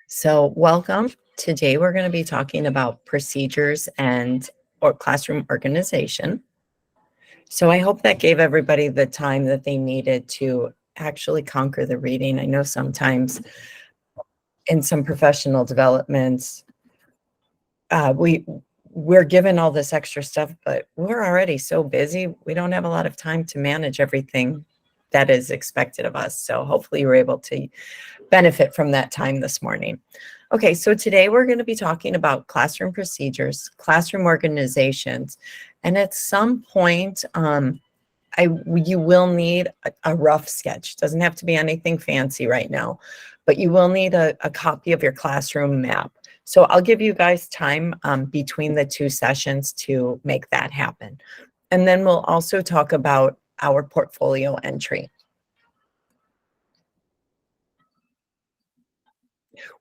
So, welcome. Today we're going to be talking about procedures and or classroom organization. So, I hope that gave everybody the time that they needed to actually conquer the reading. I know sometimes in some professional developments, we're given all this extra stuff, but we're already so busy. We don't have a lot of time to manage everything that is expected of us. So, hopefully, you were able to benefit from that time this morning. Okay, so today we're going to be talking about classroom procedures, classroom organizations, and at some point, you will need a rough sketch. Doesn't have to be anything fancy right now, but you will need a copy of your classroom map. So I'll give you guys time between the two sessions to make that happen. And then we'll also talk about our portfolio entry.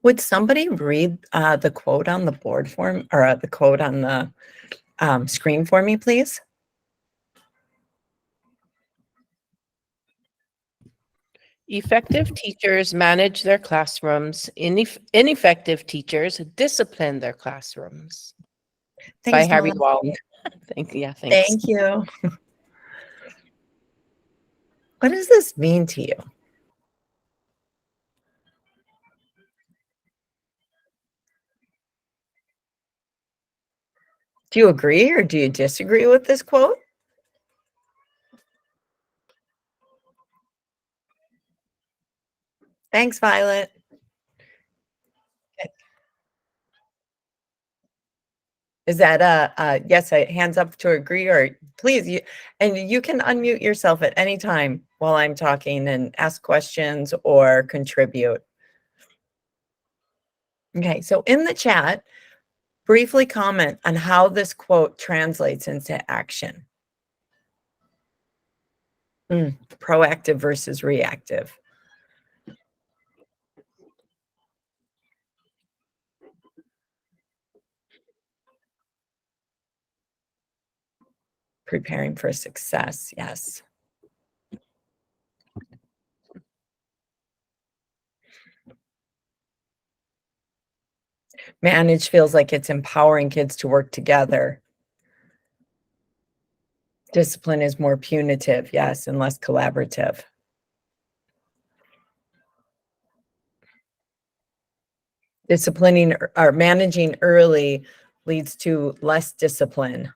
Would somebody read the quote on the board for or the quote on the screen for me, please? Effective teachers manage their classrooms. Ineffective teachers discipline their classrooms. By Thanks, Harry Mom. Wong. Thanks. Thank you. What does this mean to you? Do you agree or do you disagree with this quote? Thanks, Violet. Is that yes, a hands up to agree or please and you can unmute yourself at any time while I'm talking and ask questions or contribute. Okay, so in the chat, briefly comment on how this quote translates into action. Proactive versus reactive. Preparing for success, yes. Manage feels like it's empowering kids to work together. Discipline is more punitive, yes, and less collaborative. Disciplining or managing early leads to less discipline.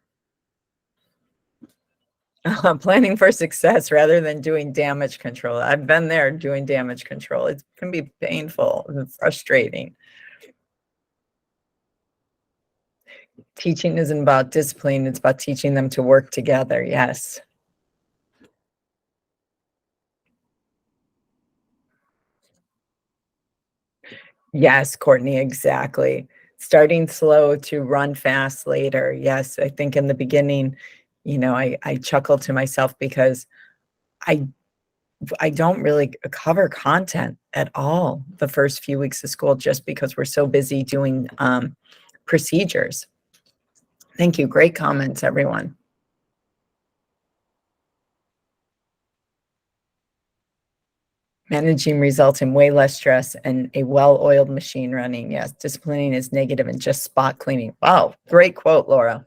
Planning for success rather than doing damage control. I've been there doing damage control. It can be painful and frustrating. Teaching isn't about discipline, it's about teaching them to work together. Yes. Yes, Courtney, exactly. Starting slow to run fast later. Yes, I think in the beginning, I chuckle to myself because I I don't really cover content at all the first few weeks of school just because we're so busy doing procedures. Thank you. Great comments, everyone. Managing results in way less stress and a well-oiled machine running. Yes, disciplining is negative and just spot cleaning. Wow, great quote, Laura.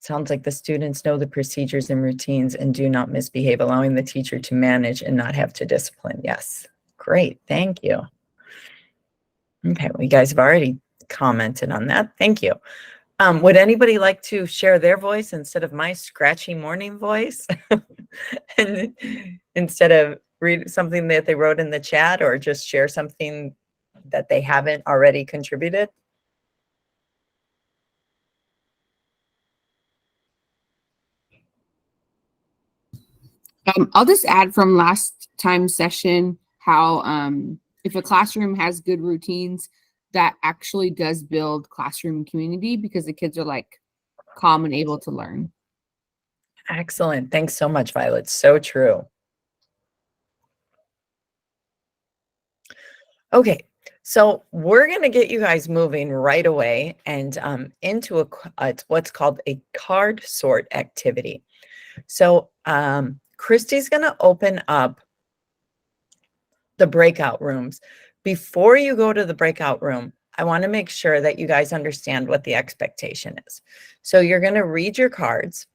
Sounds like the students know the procedures and routines and do not misbehave, allowing the teacher to manage and not have to discipline. Yes, great, thank you. Okay, well, you guys have already commented on that. Thank you. Would anybody like to share their voice instead of my scratchy morning voice? And instead of read something that they wrote in the chat or just share something that they haven't already contributed? I'll just add from last time's session how if a classroom has good routines, that actually does build classroom community because the kids are like calm and able to learn. Excellent. Thanks so much, Violet. So true. Okay, so we're going to get you guys moving right away and into what's called a card sort activity. So Christy's going to open up the breakout rooms. Before you go to the breakout room, I want to make sure that you guys understand what the expectation is. So you're going to read your cards.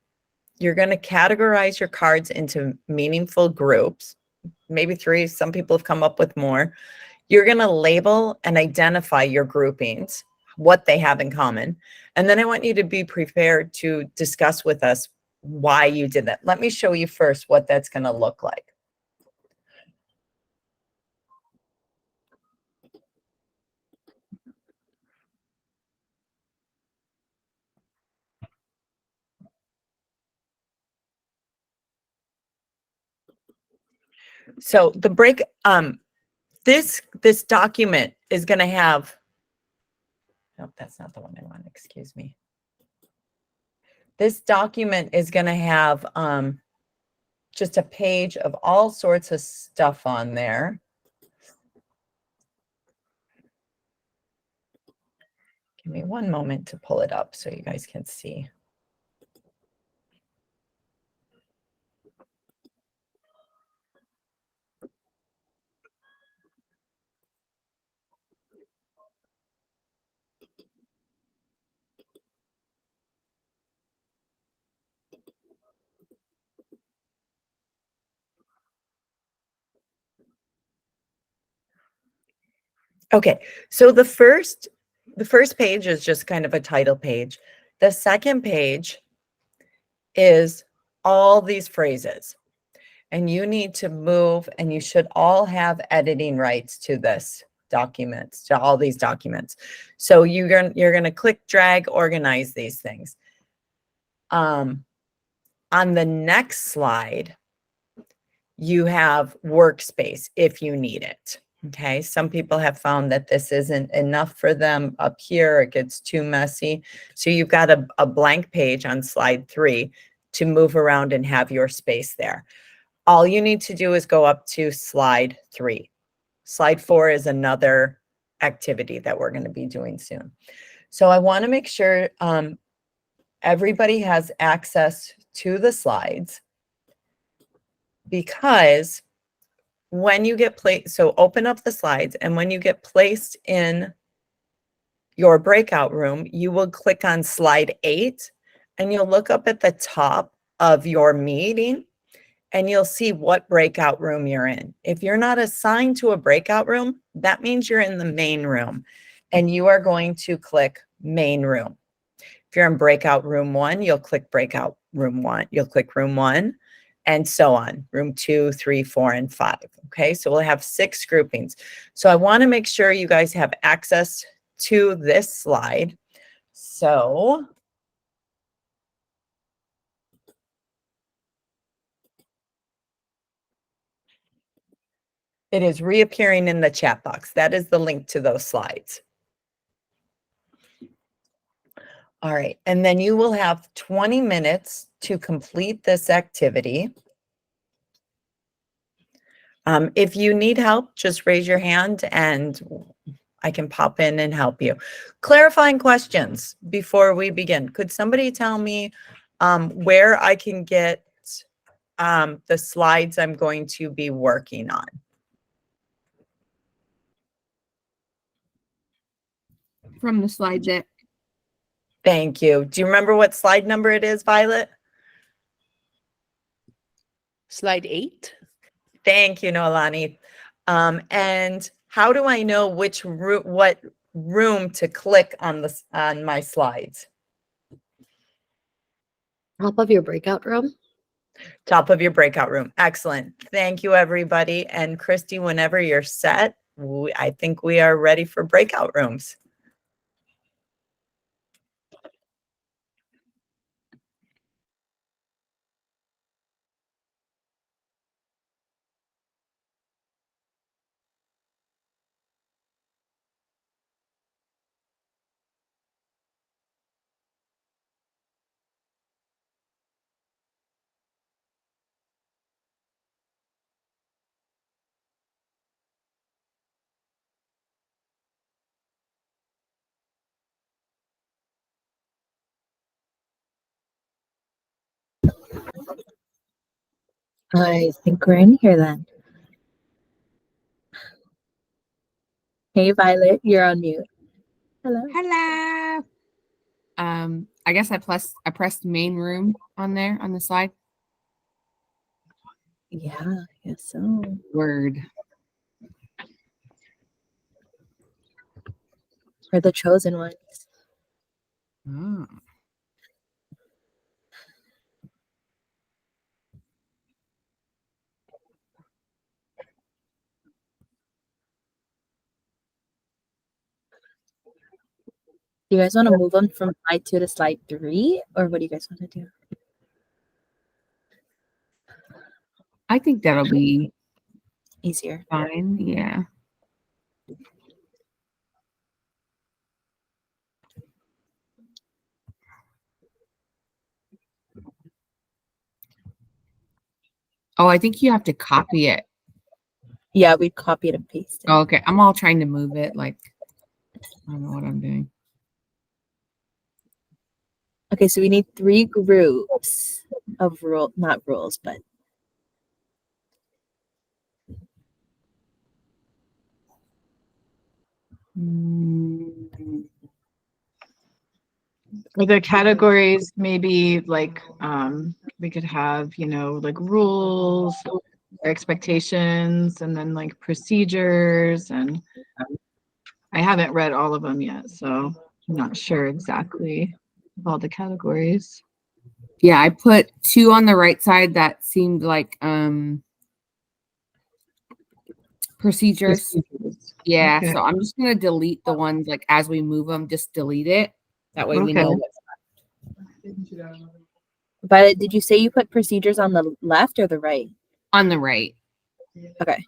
You're going to categorize your cards into meaningful groups, maybe 3. Some people have come up with more. You're going to label and identify your groupings, what they have in common. And then I want you to be prepared to discuss with us why you did that. Let me show you first what that's going to look like. So the this document is going to have, nope, that's not the one I want, excuse me. This document is going to have just a page of all sorts of stuff on there. Give me one moment to pull it up so you guys can see. Okay, so the first page is just kind of a title page. The second page is all these phrases. And you need to move, and you should all have editing rights to this documents, to all these documents. So you're gonna click, drag, organize these things. On the next slide, you have workspace if you need it. Okay, some people have found that this isn't enough for them up here. It gets too messy. So you've got a blank page on slide 3 to move around and have your space there. All you need to do is go up to slide 3. Slide 4 is another activity that we're going to be doing soon. So I want to make sure everybody has access to the slides, because when you get placed, so open up the slides, and when you get placed in your breakout room, you will click on slide 8, and you'll look up at the top of your meeting, and you'll see what breakout room you're in. If you're not assigned to a breakout room, that means you're in the main room, and you are going to click main room. If you're in breakout room 1, you'll click breakout room 1. You'll click room 1, and so on, room 2, 3, 4, and 5. Okay, so we'll have 6 groupings. So I want to make sure you guys have access to this slide. So it is reappearing in the chat box. That is the link to those slides. All right, and then you will have 20 minutes to complete this activity. If you need help, just raise your hand and I can pop in and help you. Clarifying questions before we begin. Could somebody tell me where I can get the slides I'm going to be working on? From the slide deck. Thank you. Do you remember what slide number it is, Violet? Slide 8. Thank you, Noelani. And how do I know what room to click on my slides? Top of your breakout room. Top of your breakout room. Excellent. Thank you, everybody. And Christy, whenever you're set, I think we are ready for breakout rooms. I think we're in here then. Hey, Violet, you're on mute. Hello. Hello. I guess I pressed main room on there on the slide. Yeah, I guess so. Word. We're the chosen ones. Oh. Do you guys want to move on from slide 2 to slide 3, or what do you guys want to do? I think that'll be Easier. fine. Yeah. Oh, I think you have to copy it. Yeah, we copied and pasted. Oh, okay. I'm all trying to move it. Like, I don't know what I'm doing. Okay, so we need 3 groups of not rules, but Mm, Are there categories maybe like we could have, like rules or expectations and then like procedures, and I haven't read all of them yet, so I'm not sure exactly of all the categories. yeah, I put 2 on the right side that seemed like procedures. Yeah, Okay. so I'm just gonna delete the ones like as we move them, just delete it. That way we know Okay. what's Violet, did you say you put procedures on the left or the right? on the right. Okay.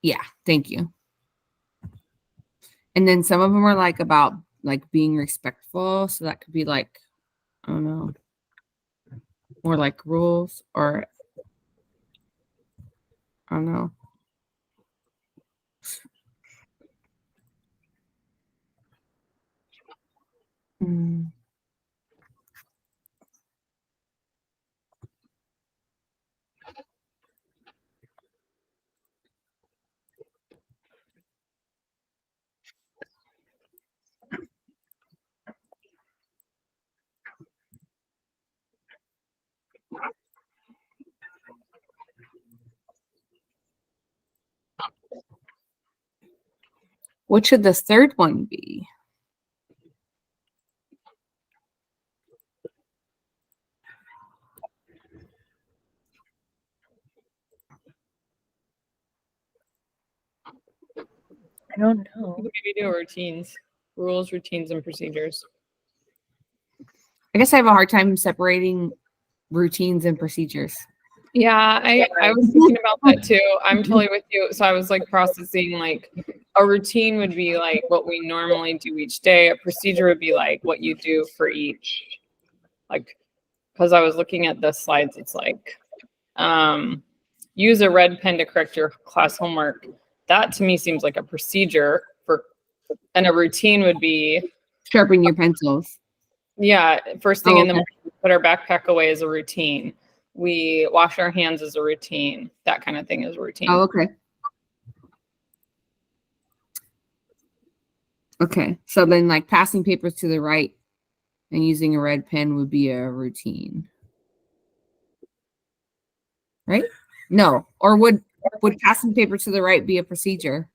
Yeah, thank you. And then some of them are like about like being respectful. So that could be like, I don't know, more like rules or I don't know. Mm. What should the third one be? I don't know. We could maybe do routines, rules, routines, and procedures. I guess I have a hard time separating routines and procedures. Yeah, I was thinking about that too. I'm totally with you. So I was like processing like a routine would be like what we normally do each day. A procedure would be like what you do for each. Like, because I was looking at the slides, it's like use a red pen to correct your class homework. That to me seems like a procedure for, and a routine would be Sharpen your pencils. yeah, first thing Oh, in the okay. morning, we put our backpack away as a routine. We wash our hands as a routine. That kind of thing is a routine. Oh, okay. Okay. So then like passing papers to the right and using a red pen would be a routine. Right? No. Or would passing paper to the right be a procedure?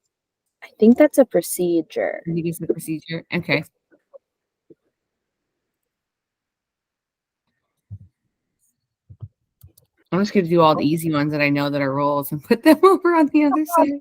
I think that's a procedure. I think it's a procedure. Okay. I'm just gonna do all the easy ones that I know that are rules and put them over on the other side.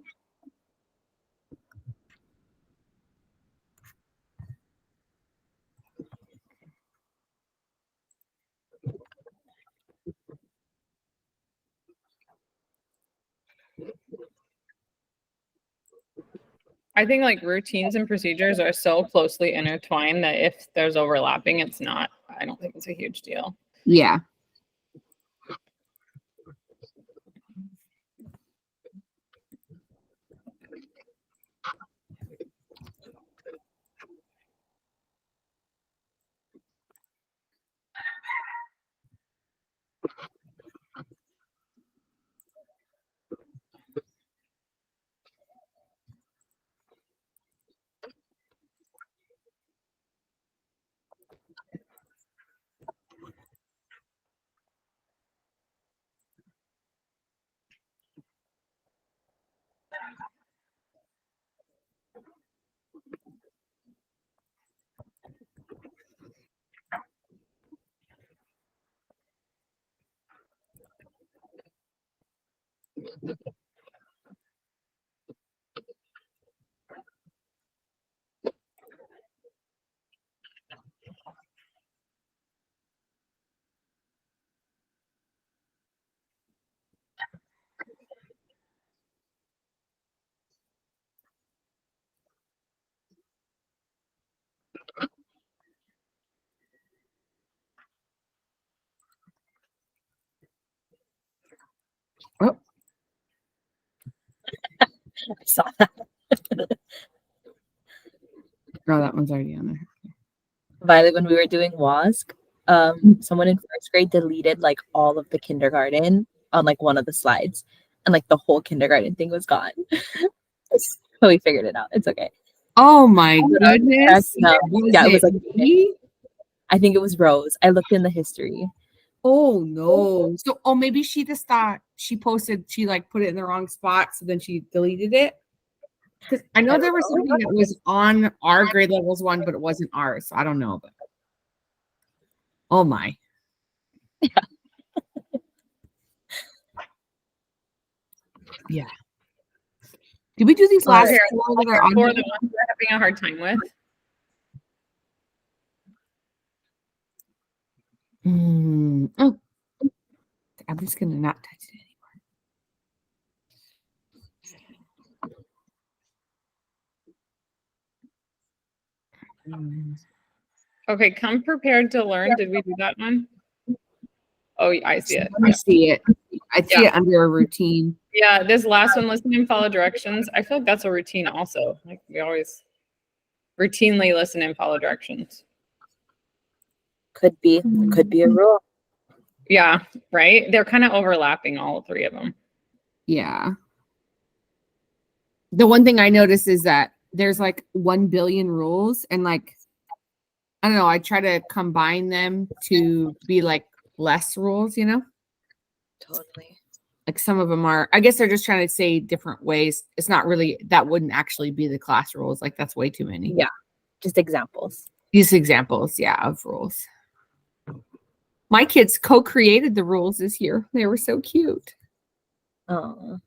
I think like routines and procedures are so closely intertwined that if there's overlapping, it's not, I don't think it's a huge deal. Yeah. I saw that. Oh, that one's already on there. Violet, when we were doing WASC, someone in first grade deleted like all of the kindergarten on like one of the slides, and like the whole kindergarten thing was gone. So we figured it out. It's okay. Oh my goodness. No, Was yeah, it was like me? I think it was Rose. I looked in the history. Oh no. So maybe she just thought she like put it in the wrong spot, so then she deleted it. Because I know there was something that was on our grade levels one, but it wasn't ours. So I don't know. But oh my. Yeah. Did we do these last Okay, four that are on For there? the ones we're having a hard time with. Oh, I'm just gonna not touch it anymore. Okay, come prepared to learn. Did we do that one? Oh, I see it. I see it. I see it under a routine. Yeah, this last one, listen and follow directions. I feel like that's a routine also. Like we always routinely listen and follow directions. Could be a rule. Yeah, right? They're kind of overlapping, all three of them. Yeah. The one thing I notice is that there's like 1 billion rules, and like, I don't know, I try to combine them to be like less rules, you know? Totally. Like some of them are, I guess they're just trying to say different ways. It's not really, that wouldn't actually be the class rules. Like that's way too many. Yeah. Just examples. Use examples, yeah, of rules. My kids co-created the rules this year. They were so cute. Oh.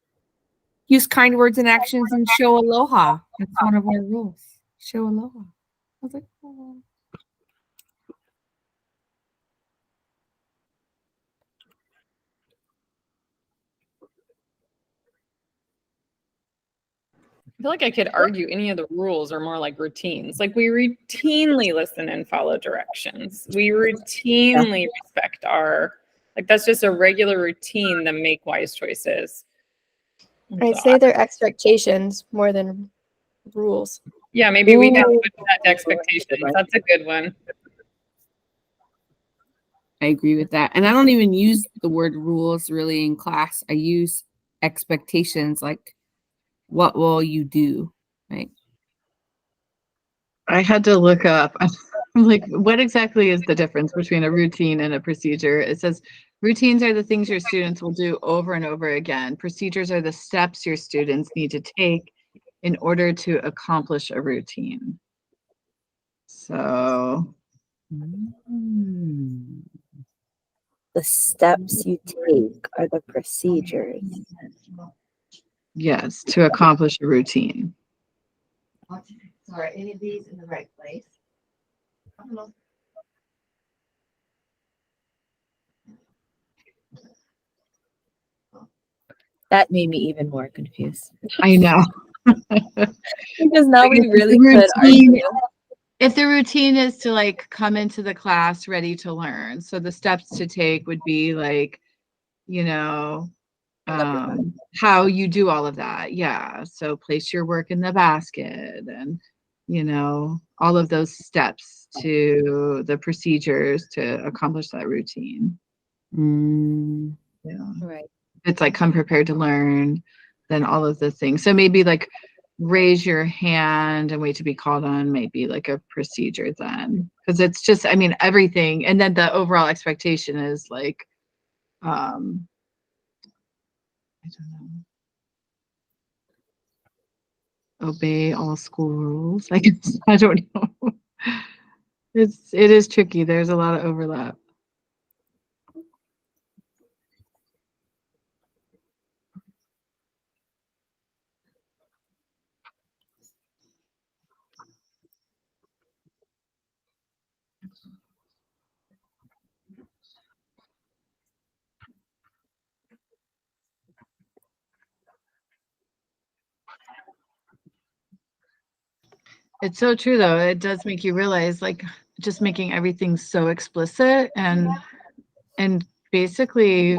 Use kind words and actions and show aloha. That's one of our rules. Show aloha. I was like, oh. I feel like I could argue any of the rules are more like routines. Like we routinely listen and follow directions. We routinely respect like that's just a regular routine to make wise choices. I'd say they're expectations more than rules. Yeah, maybe we can Ooh. put that to expectations. That's a good one. I agree with that. And I don't even use the word rules really in class. I use expectations, like what will you do? Right. I had to look up. I'm like, what exactly is the difference between a routine and a procedure? It says routines are the things your students will do over and over again. Procedures are the steps your students need to take in order to accomplish a routine. So The steps you take are the procedures. yes, to accomplish a routine. So are any of these in the right place? I don't know. That made me even more confused. I know. Because now we Like, if really the could routine- argue. If the routine is to like come into the class ready to learn, so the steps to take would be like, you know, how you do all of that. Yeah. So place your work in the basket and, you know, all of those steps to the procedures to accomplish that routine. Yeah. Right. It's like come prepared to learn, then all of the things. So maybe like raise your hand and wait to be called on might be like a procedure then. Because it's just, I mean, everything. And then the overall expectation is like, I don't know. Obey all school rules. I guess I don't know. It is tricky. There's a lot of overlap. It's so true though. It does make you realize like just making everything so explicit and basically,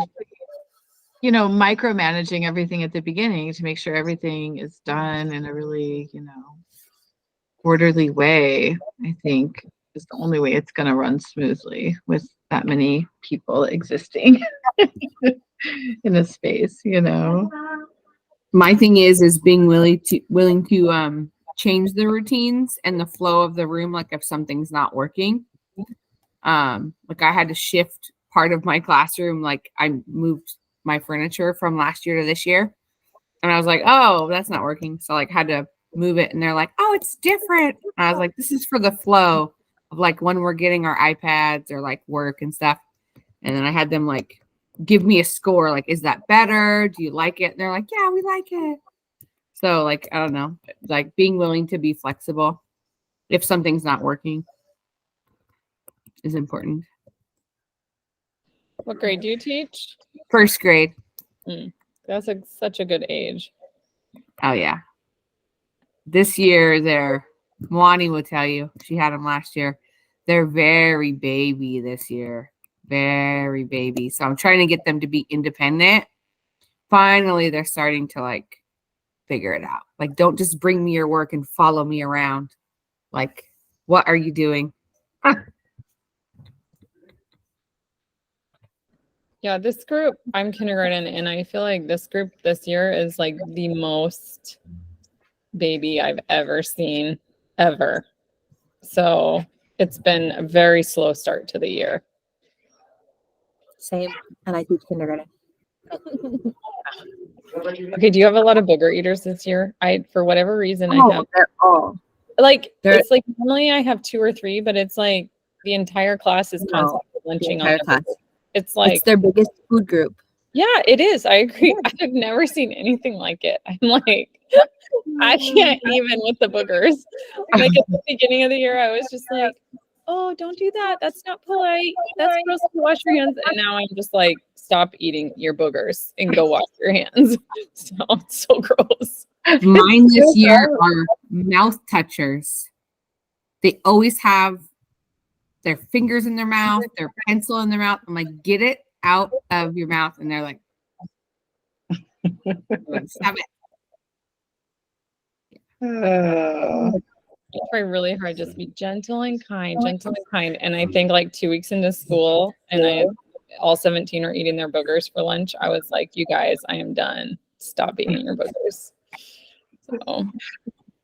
you know, micromanaging everything at the beginning to make sure everything is done in a really, you know, orderly way, I think is the only way it's going to run smoothly with that many people existing in a space, you know. My thing is being willing to change the routines and the flow of the room, like if something's not working. Like I had to shift part of my classroom, like I moved my furniture from last year to this year, and I was like, oh, that's not working, so like had to move it, and they're like, oh, it's different. And I was like, this is for the flow of like when we're getting our iPads or like work and stuff. And then I had them like give me a score, like, is that better? Do you like it? And they're like, yeah, we like it. So like, I don't know, like being willing to be flexible if something's not working is important. What grade do you teach? First grade. That's such a good age. Oh yeah. This year they're, Mwani will tell you, she had them last year. They're very baby this year. Very baby. So I'm trying to get them to be independent. Finally, they're starting to like figure it out. Like, don't just bring me your work and follow me around. Like, what are you doing? Yeah, this group, I'm kindergarten, and I feel like this group this year is like the most baby I've ever seen, ever. So it's been a very slow start to the year. Same. And I teach kindergarten. Okay, do you have a lot of booger eaters this year? For whatever reason, I have they're all. like They're- it's like normally I have 2 or 3, but it's like the entire class is No, constantly lunching on entire the class. booger. It's like, It's their biggest food group. yeah, it is. I agree. I've never seen anything like it. I'm like, I can't even with the boogers. Like at the beginning of the year, I was just like, oh, don't do that. That's not polite. That's gross to wash your hands. And now I'm just like, stop eating your boogers and go wash your hands. So it's so gross. Mine this year are mouth touchers. They always have their fingers in their mouth, their pencil in their mouth. I'm like, get it out of your mouth. And they're like, stop it. I try really hard, just be gentle and kind, gentle and kind. And I think like 2 weeks into school, and all 17 are eating their boogers for lunch. I was like, you guys, I am done. Stop eating your boogers. So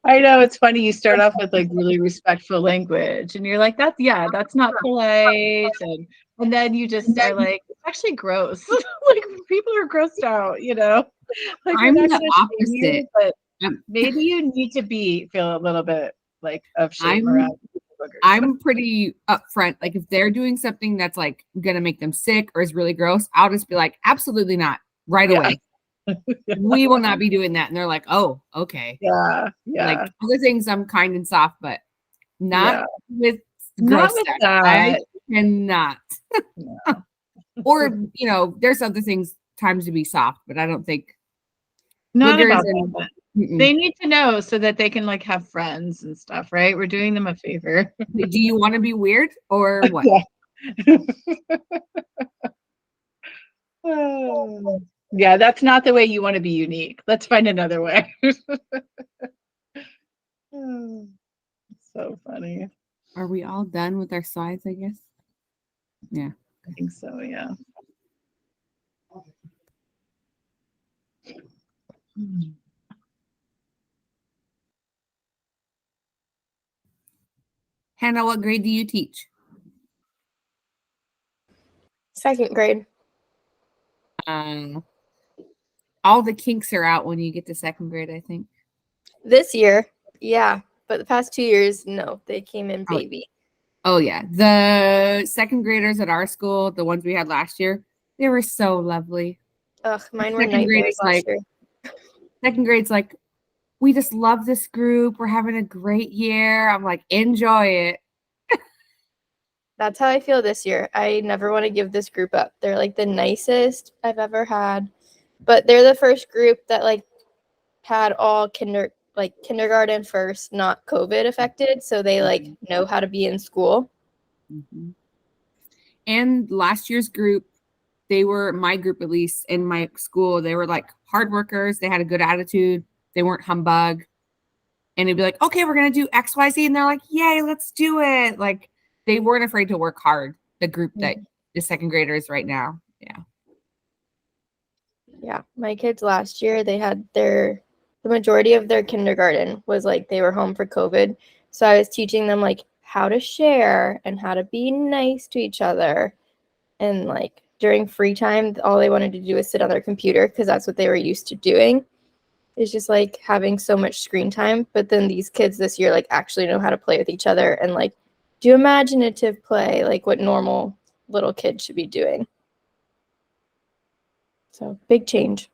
I know it's funny. You start off with like really respectful language, and you're like, "That's not polite," and then you just are like, "It's actually gross." Like people are grossed out, you know. Like I'm we're the not gonna shame you, opposite. but maybe you need to feel a little bit like of shame around boogers. I'm pretty upfront. Like if they're doing something that's like gonna make them sick or is really gross, I'll just be like, absolutely not, right away. We will not be doing that. And they're like, oh, okay. Yeah. Like other things I'm kind and soft, but not with Not gross with stuff. that. I cannot. Or, you know, there's other things, times to be soft, but I don't think Not boogers about and- that. Mm-mm. They need to know so that they can like have friends and stuff, right? We're doing them a favor. Do you want to be weird or what? Oh. Yeah, that's not the way you want to be unique. Let's find another way. Oh, so funny. Are we all done with our slides, I guess? Yeah. I think so, yeah. Hannah, what grade do you teach? 2nd grade. All the kinks are out when you get to 2nd grade, I think. This year, yeah. But the past 2 years, no, they came in Oh. baby. Oh yeah, the 2nd graders at our school, the ones we had last year, they were so lovely. Ugh, mine were 2nd grade nightmares is last like- year. 2nd grade's like, we just love this group. We're having a great year. I'm like, enjoy it. That's how I feel this year. I never want to give this group up. They're like the nicest I've ever had. But they're the first group that like had all like kindergarten first, not COVID affected, so they like know how to be in school. Mhm. And last year's group, they were my group, at least in my school, they were like hard workers. They had a good attitude. They weren't humbug. And it'd be like, okay, we're going to do XYZ. And they're like, yay, let's do it. Like they weren't afraid to work hard. The group that the second graders right now. Yeah. Yeah, my kids last year, they had the majority of their kindergarten was like they were home for COVID. So I was teaching them like how to share and how to be nice to each other. And like during free time, all they wanted to do was sit on their computer because that's what they were used to doing. It's just like having so much screen time. But then these kids this year like actually know how to play with each other and like do imaginative play, like what normal little kids should be doing. So big change.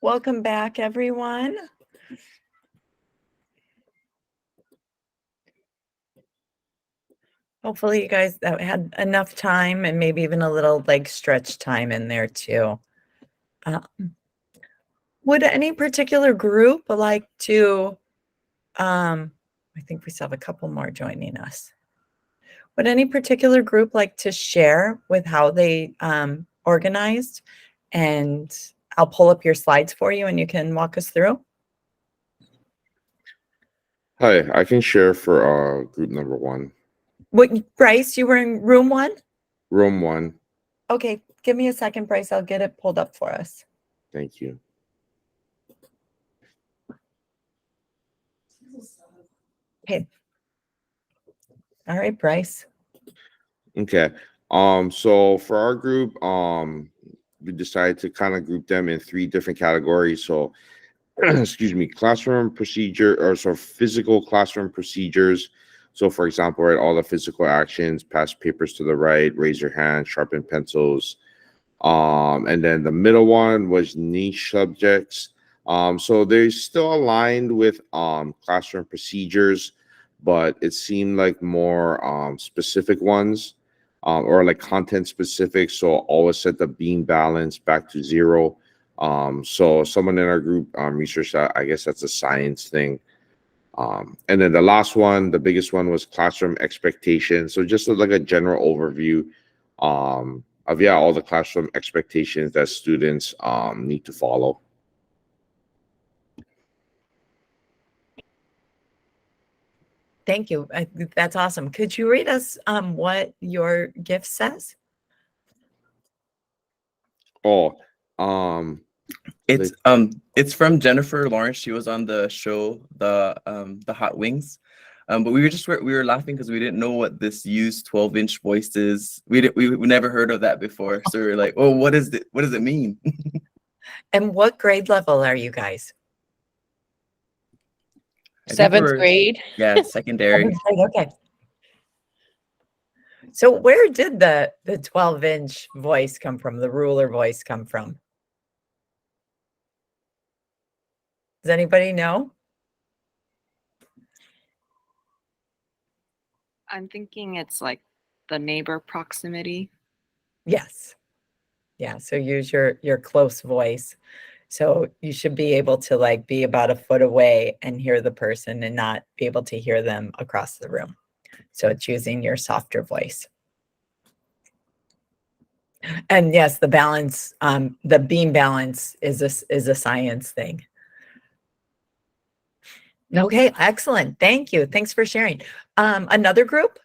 Welcome back, everyone. Hopefully you guys had enough time and maybe even a little like stretch time in there too. Would any particular group like to, I think we still have a couple more joining us. Would any particular group like to share with how they organized? And I'll pull up your slides for you and you can walk us through. Hi, I can share for group number 1. What, Bryce, you were in room 1? Room 1. Okay, give me a second, Bryce. I'll get it pulled up for us. Thank you. Okay. All right, Bryce. Okay. So for our group, we decided to kind of group them in 3 different categories. So excuse me, classroom procedure, or so physical classroom procedures, So for example, right, all the physical actions, pass papers to the right, raise your hand, sharpen pencils. And then the middle one was niche subjects. So they're still aligned with classroom procedures, but it seemed like more specific ones, or like content specific. So always set the beam balance back to 0. So someone in our group researched that. I guess that's a science thing. And then the last one, the biggest one, was classroom expectations. So just like a general overview of all the classroom expectations that students need to follow. Thank you. That's awesome. Could you read us what your gift says? Oh, it's from Jennifer Lawrence. She was on the show, the Hot Wings. But we were laughing because we didn't know what this used 12-inch voice is. We never heard of that before. So we were like, oh, what is it? What does it mean? And what grade level are you guys? I think 7th we're- grade. Yeah, secondary. Okay. So where did the 12-inch voice come from? The ruler voice come from? Does anybody know? I'm thinking it's like the neighbor proximity. Yes. Yeah, so use your close voice. So you should be able to like be about a foot away and hear the person and not be able to hear them across the room. So it's using your softer voice. And yes, the balance, the beam balance is a science thing. Okay, excellent. Thank you. Thanks for sharing. Another group?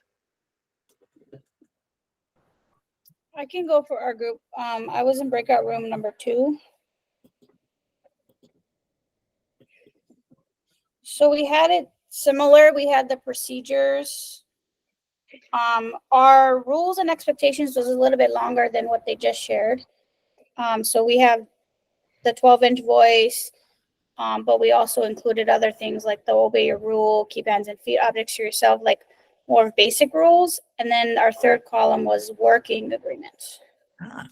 I can go for our group. I was in breakout room number 2. So we had it similar. We had the procedures. Our rules and expectations was a little bit longer than what they just shared. So we have the 12-inch voice, but we also included other things like the obey your rule, keep hands and feet objects to yourself, like more of basic rules. And then our third column was working agreements. Ah, okay.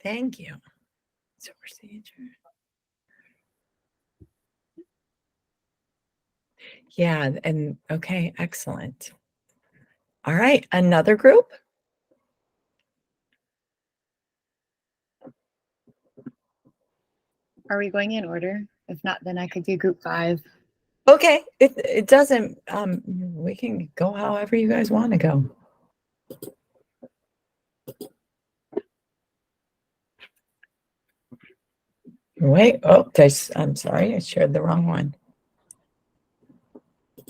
Thank you. So procedure. Yeah, and okay, excellent. All right, another group? Are we going in order? If not, then I could do group 5. Okay, it doesn't, we can go however you guys want to go. Wait, oh, I'm sorry, I shared the wrong one.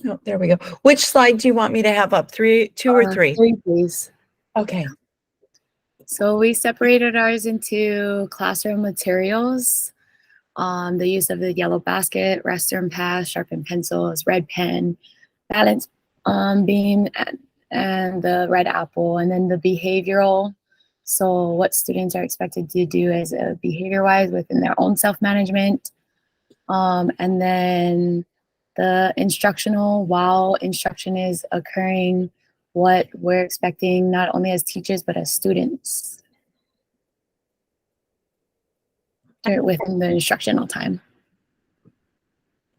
Oh, there we go. Which slide do you want me to have up? 2 or 3? 3, please. Okay. So we separated ours into classroom materials, the use of the yellow basket, restroom pass, sharpened pencils, red pen, balance beam, and the red apple, and then the behavioral. So what students are expected to do as behavior-wise within their own self-management. And then the instructional, while instruction is occurring, what we're expecting not only as teachers, but as students within the instructional time.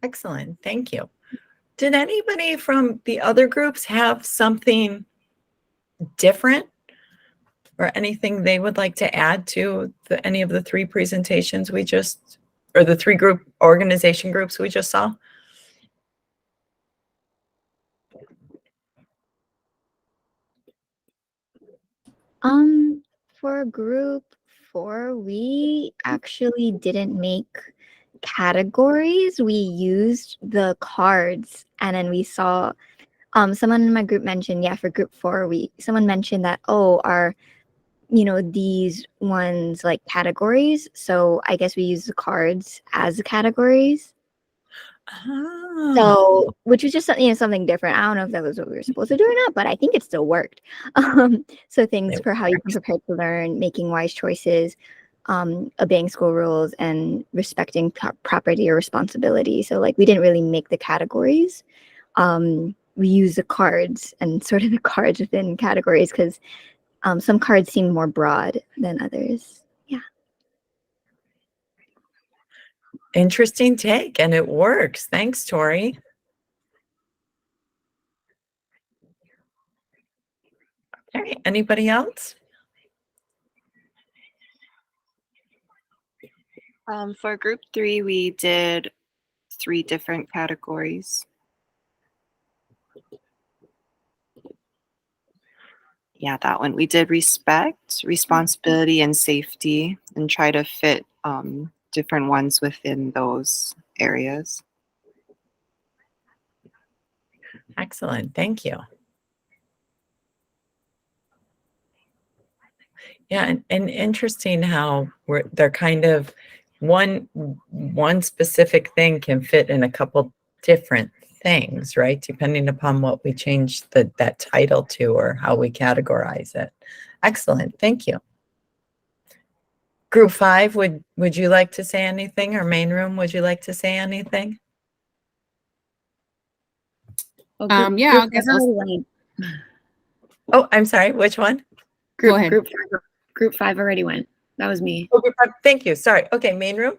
Excellent, thank you. Did anybody from the other groups have something different or anything they would like to add to any of the 3 presentations we just, or the 3 group organization groups we just saw? For group 4, we actually didn't make categories. We used the cards, and then we saw someone in my group mentioned, yeah, for group 4, someone mentioned that, oh, are these ones like categories? So I guess we use the cards as categories. Oh. So, which was just something different. I don't know if that was what we were supposed to do or not, but I think it still worked. So things for how you can prepare to learn, making wise choices, obeying school rules, and respecting property or responsibility. So like we didn't really make the categories. we use the cards and sort of the cards within categories because some cards seem more broad than others. Yeah. Interesting take, and it works. Thanks, Tori. Okay, anybody else? For group 3, we did 3 different categories. Yeah, that one. We did respect, responsibility, and safety, and try to fit different ones within those areas. Excellent, thank you. Yeah, and interesting how they're kind of one specific thing can fit in a couple different things, right? Depending upon what we change that title to or how we categorize it. Excellent, thank you. Group 5, would you like to say anything? Or main room, would you like to say anything? Yeah, I guess Oh, I'm sorry, which one? Go ahead. Group 5 already went. That was me. Oh, group 5, thank you, sorry. Okay, main room.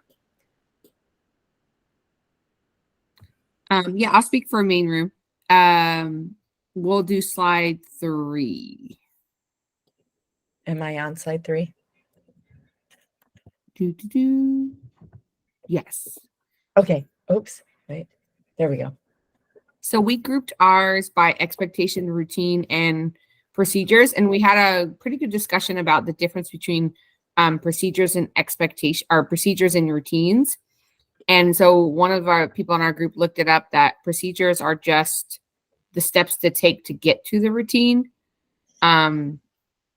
Yeah, I'll speak for main room. We'll do slide 3. Am I on slide 3? Yes. Okay, oops, wait, there we go. So we grouped ours by expectation, routine, and procedures, and we had a pretty good discussion about the difference between procedures and expectation, or procedures and routines. And so one of our people in our group looked it up, that procedures are just the steps to take to get to the routine.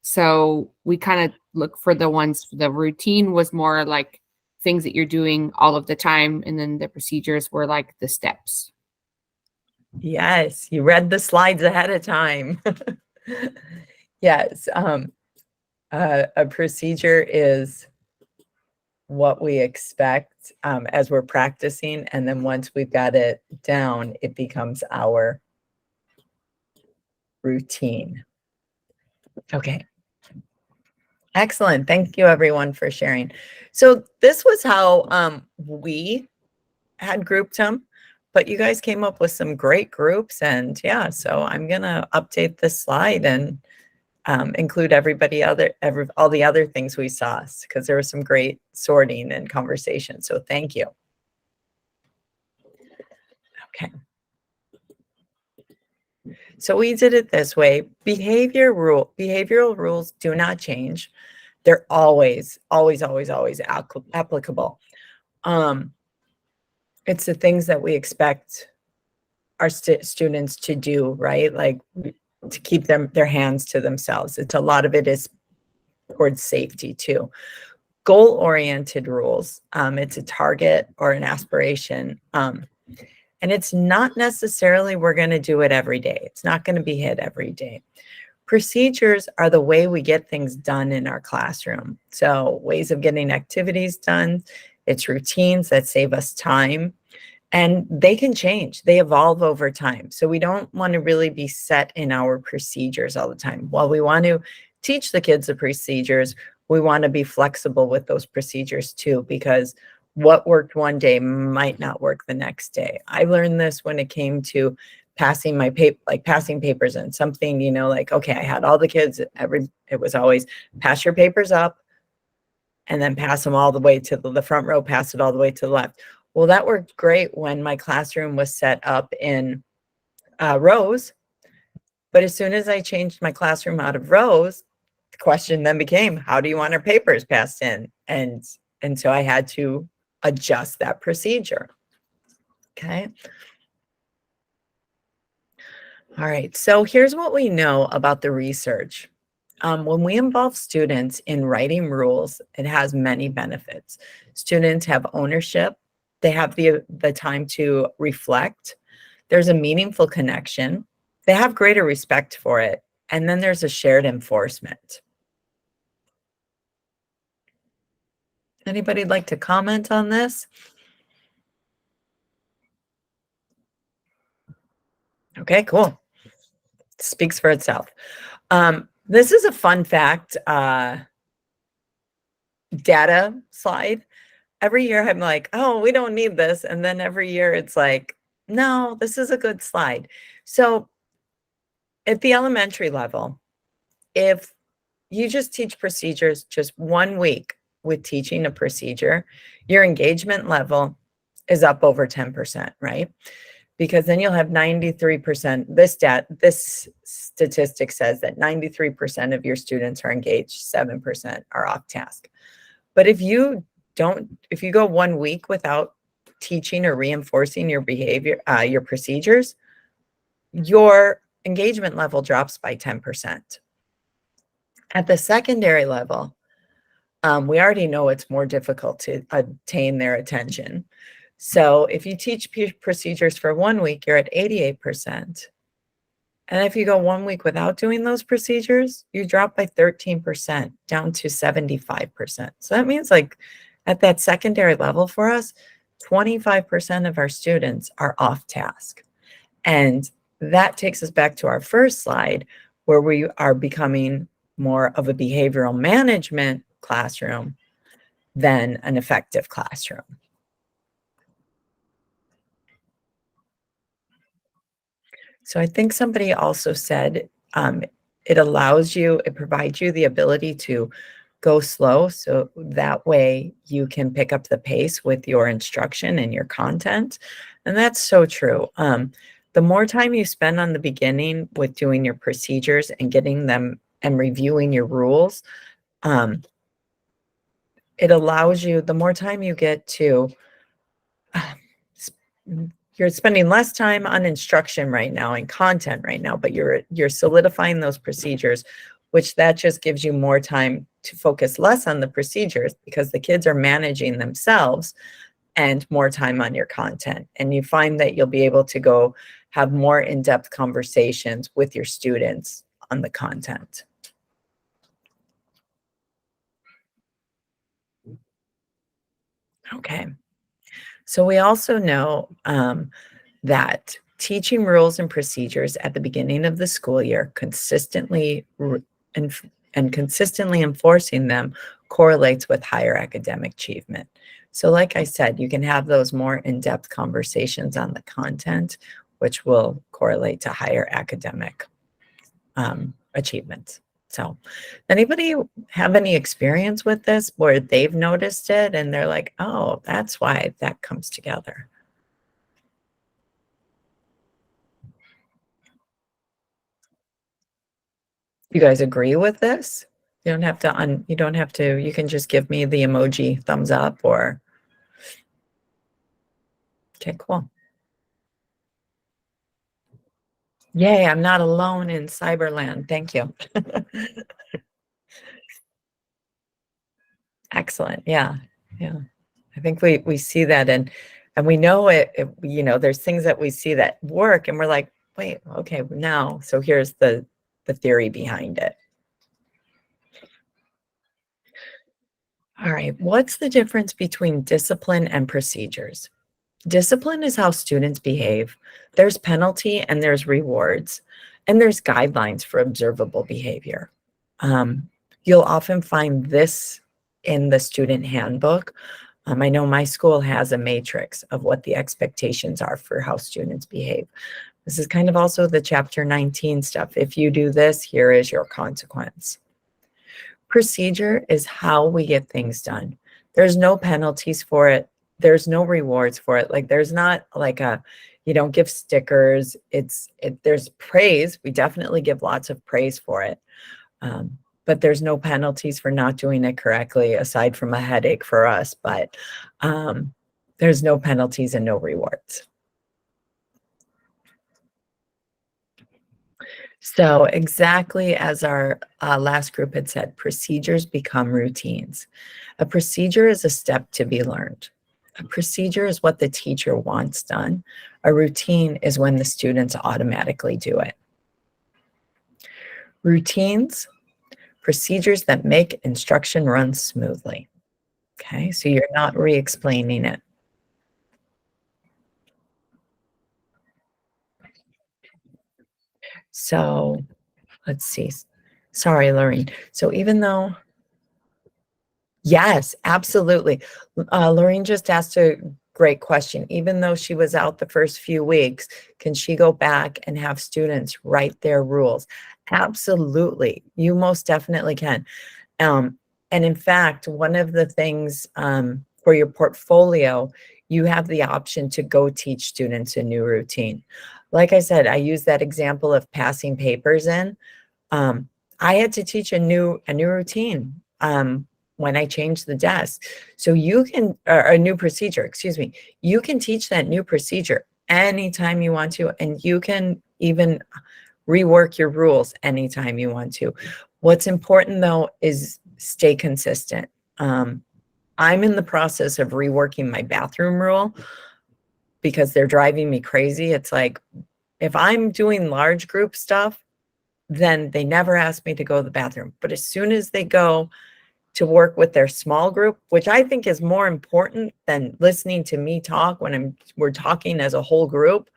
So we kind of look for the ones, the routine was more like things that you're doing all of the time, and then the procedures were like the steps. Yes, you read the slides ahead of time. Yes, a procedure is what we expect as we're practicing, and then once we've got it down, it becomes our routine. Okay. Excellent. Thank you everyone for sharing. So this was how we had grouped them, but you guys came up with some great groups, and yeah, so I'm gonna update this slide and include all the other things we saw, because there was some great sorting and conversation. So thank you. Okay. So we did it this way. Behavioral rules do not change. They're always applicable. It's the things that we expect our students to do, right? Like to keep their hands to themselves. A lot of it is towards safety too. Goal-oriented rules. It's a target or an aspiration. And it's not necessarily we're going to do it every day. It's not going to be hit every day. Procedures are the way we get things done in our classroom. So ways of getting activities done. It's routines that save us time. And they can change. They evolve over time. So we don't want to really be set in our procedures all the time. While we want to teach the kids the procedures, we want to be flexible with those procedures too, because what worked one day might not work the next day. I learned this when it came to passing my passing papers and something, like, okay, I had all the kids, it was always pass your papers up and then pass them all the way to the front row, pass it all the way to the left. Well, that worked great when my classroom was set up in rows. But as soon as I changed my classroom out of rows, the question then became, how do you want our papers passed in? And so I had to adjust that procedure. Okay. All right. So here's what we know about the research. When we involve students in writing rules, it has many benefits. Students have ownership. They have the time to reflect. There's a meaningful connection. They have greater respect for it. And then there's a shared enforcement. Anybody like to comment on this? Okay, cool. Speaks for itself. This is a fun fact data slide. Every year I'm like, oh, we don't need this. And then every year it's like, no, this is a good slide. So at the elementary level, if you just teach procedures just 1 week with teaching a procedure, your engagement level is up over 10%, right? Because then you'll have 93%. This statistic says that 93% of your students are engaged, 7% are off task. But if you go 1 week without teaching or reinforcing your behavior, your procedures, your engagement level drops by 10%. At the secondary level, we already know it's more difficult to attain their attention. So if you teach procedures for 1 week, you're at 88%. And if you go 1 week without doing those procedures, you drop by 13%, down to 75%. So that means like at that secondary level for us, 25% of our students are off task. And that takes us back to our first slide, where we are becoming more of a behavioral management classroom than an effective classroom. So I think somebody also said it provides you the ability to go slow. So that way you can pick up the pace with your instruction and your content. And that's so true. The more time you spend on the beginning with doing your procedures and getting them and reviewing your rules, it allows you, the more time you get to, you're spending less time on instruction right now and content right now, but you're solidifying those procedures, which that just gives you more time to focus less on the procedures because the kids are managing themselves, and more time on your content. And you find that you'll be able to go have more in-depth conversations with your students on the content. Okay. So we also know that teaching rules and procedures at the beginning of the school year consistently and consistently enforcing them correlates with higher academic achievement. So like I said, you can have those more in-depth conversations on the content, which will correlate to higher academic achievements. So anybody have any experience with this where they've noticed it and they're like, oh, that's why that comes together? You guys agree with this? You don't have to, you can just give me the emoji thumbs up or, okay, cool. Yay, I'm not alone in Cyberland. Thank you. Excellent. Yeah. Yeah. I think we see that and we know it, you know, there's things that we see that work and we're like, wait, okay, now, so here's the theory behind it. All right, what's the difference between discipline and procedures? Discipline is how students behave. There's penalty and there's rewards, and there's guidelines for observable behavior. You'll often find this in the student handbook. I know my school has a matrix of what the expectations are for how students behave. This is kind of also the chapter 19 stuff. If you do this, here is your consequence. Procedure is how we get things done. There's no penalties for it. There's no rewards for it. Like there's not like you don't give stickers. There's praise. We definitely give lots of praise for it. But there's no penalties for not doing it correctly, aside from a headache for us. But there's no penalties and no rewards. So exactly as our last group had said, procedures become routines. A procedure is a step to be learned. A procedure is what the teacher wants done. A routine is when the students automatically do it. Routines, procedures that make instruction run smoothly. Okay, so you're not re-explaining it. So let's see. Sorry, Lorraine. So even though, yes, absolutely. Lorraine just asked a great question. Even though she was out the first few weeks, can she go back and have students write their rules? Absolutely. You most definitely can. And in fact, one of the things for your portfolio, you have the option to go teach students a new routine. Like I said, I use that example of passing papers in. I had to teach a new routine when I changed the desk. So you can, or a new procedure, excuse me, you can teach that new procedure anytime you want to, and you can even rework your rules anytime you want to. What's important though is stay consistent. I'm in the process of reworking my bathroom rule because they're driving me crazy. It's like, if I'm doing large group stuff, then they never ask me to go to the bathroom. But as soon as they go to work with their small group, which I think is more important than listening to me talk when we're talking as a whole group,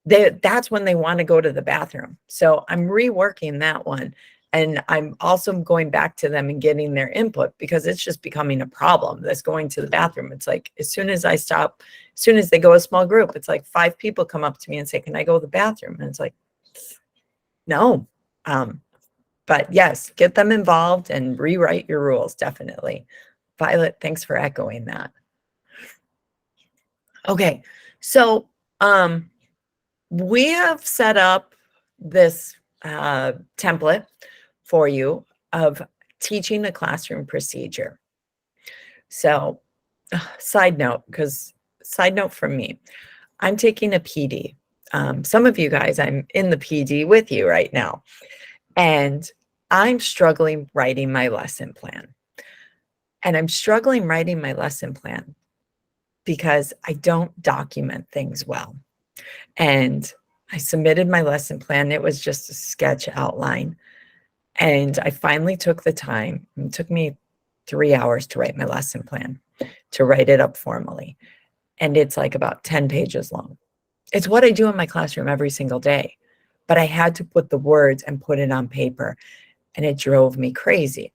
that's when they want to go to the bathroom. So I'm reworking that one. And I'm also going back to them and getting their input because it's just becoming a problem. That's going to the bathroom. It's like, as soon as I stop, as soon as they go a small group, it's like 5 people come up to me and say, can I go to the bathroom? And it's like, no. But yes, get them involved and rewrite your rules, definitely. Violet, thanks for echoing that. Okay, so we have set up this template for you of teaching a classroom procedure. So side note from me, I'm taking a PD. Some of you guys, I'm in the PD with you right now, and I'm struggling writing my lesson plan. And I'm struggling writing my lesson plan because I don't document things well. And I submitted my lesson plan. It was just a sketch outline. And I finally took the time. It took me 3 hours to write my lesson plan, to write it up formally. And it's like about 10 pages long. It's what I do in my classroom every single day. But I had to put the words and put it on paper. And it drove me crazy.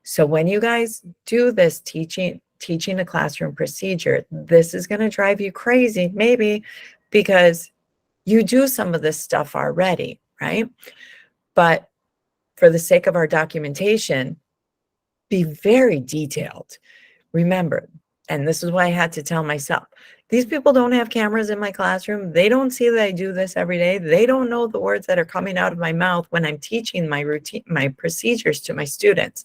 So when you guys do this teaching a classroom procedure, this is going to drive you crazy, maybe, because you do some of this stuff already, right? But for the sake of our documentation, be very detailed. Remember, and this is why I had to tell myself, these people don't have cameras in my classroom. They don't see that I do this every day. They don't know the words that are coming out of my mouth when I'm teaching my routine, my procedures to my students.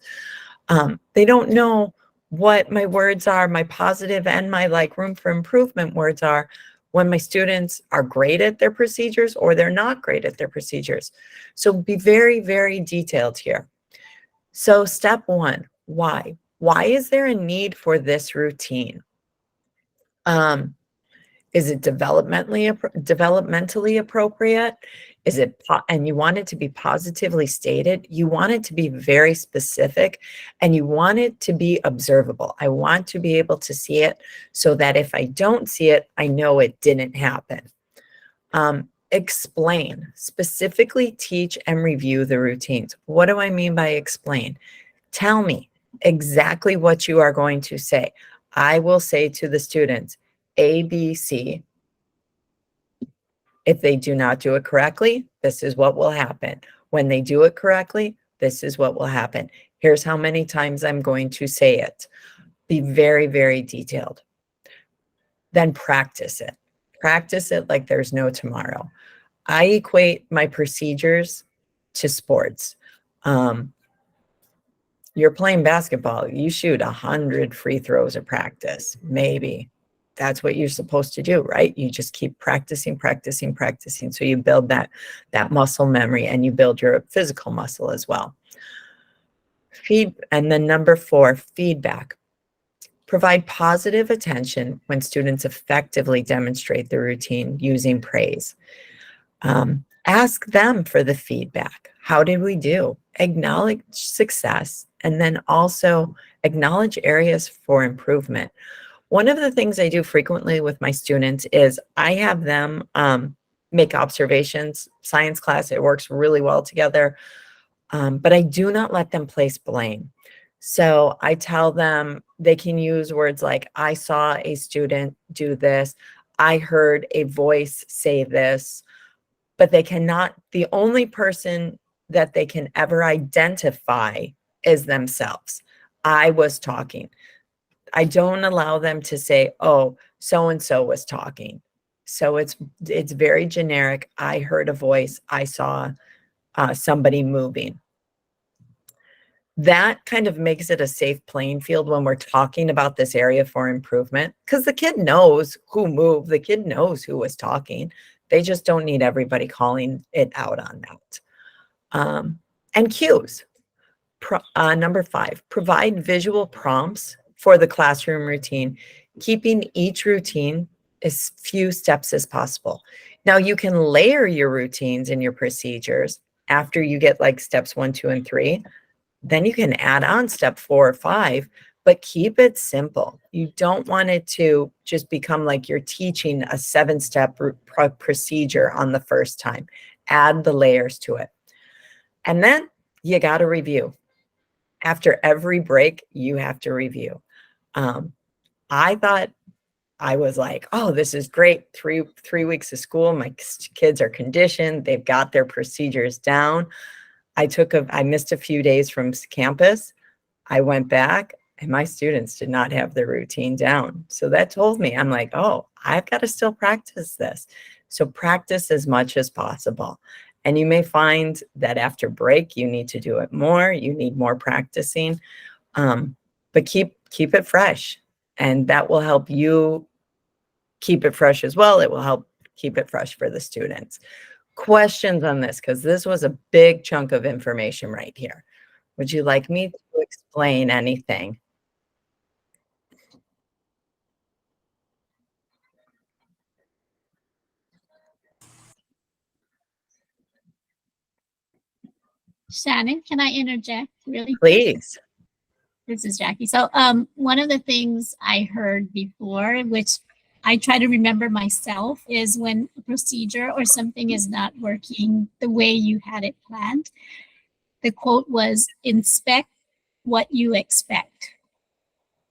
They don't know what my words are, my positive and my room for improvement words are when my students are great at their procedures or they're not great at their procedures. So be very, very detailed here. So step 1, why? Why is there a need for this routine? Is it developmentally appropriate? Is it, and you want it to be positively stated? You want it to be very specific, and you want it to be observable. I want to be able to see it so that if I don't see it, I know it didn't happen. Explain, specifically teach and review the routines. What do I mean by explain? Tell me exactly what you are going to say. I will say to the students, A, B, C. If they do not do it correctly, this is what will happen. When they do it correctly, this is what will happen. Here's how many times I'm going to say it. Be very, very detailed. Then practice it. Practice it like there's no tomorrow. I equate my procedures to sports. You're playing basketball. You shoot 100 free throws of practice, maybe. That's what you're supposed to do, right? You just keep practicing. So you build that muscle memory, and you build your physical muscle as well. And then number 4, feedback. Provide positive attention when students effectively demonstrate the routine using praise. Ask them for the feedback. How did we do? Acknowledge success, and then also acknowledge areas for improvement. One of the things I do frequently with my students is I have them make observations. Science class, it works really well together. But I do not let them place blame. So I tell them they can use words like, I saw a student do this. I heard a voice say this, but they cannot, the only person that they can ever identify is themselves. I was talking. I don't allow them to say, oh, so-and-so was talking. So it's very generic. I heard a voice. I saw somebody moving. That kind of makes it a safe playing field when we're talking about this area for improvement, because the kid knows who moved. The kid knows who was talking. They just don't need everybody calling it out on that. And cues. Number 5, provide visual prompts for the classroom routine, keeping each routine as few steps as possible. Now you can layer your routines and your procedures after you get like steps 1, 2, and 3. Then you can add on step 4 or 5, but keep it simple. You don't want it to just become like you're teaching a 7-step procedure on the first time. Add the layers to it. And then you got to review. After every break, you have to review. I thought, I was like, oh, this is great. Three weeks of school. My kids are conditioned. They've got their procedures down. I missed a few days from campus. I went back and my students did not have their routine down. So that told me, I'm like, oh, I've got to still practice this. So practice as much as possible. And you may find that after break, you need to do it more. You need more practicing, but keep it fresh. And that will help you keep it fresh as well. It will help keep it fresh for the students. Questions on this? Because this was a big chunk of information right here. Would you like me to explain anything? Shannon, can I interject really quick? Please. This is Jackie. So one of the things I heard before, which I try to remember myself, is when a procedure or something is not working the way you had it planned, the quote was, inspect what you expect.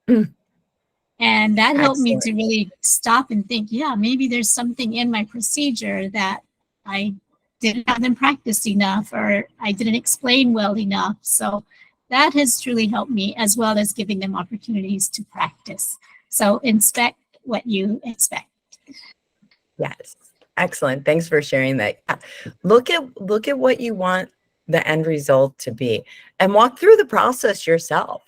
And that helped me to really stop and think, yeah, maybe there's something in my procedure that I didn't have them practice enough, or I didn't explain well enough. So that has truly helped me, as well as giving them opportunities to practice. So inspect what you expect. Yes. Excellent. Thanks for sharing that. Look at what you want the end result to be and walk through the process yourself.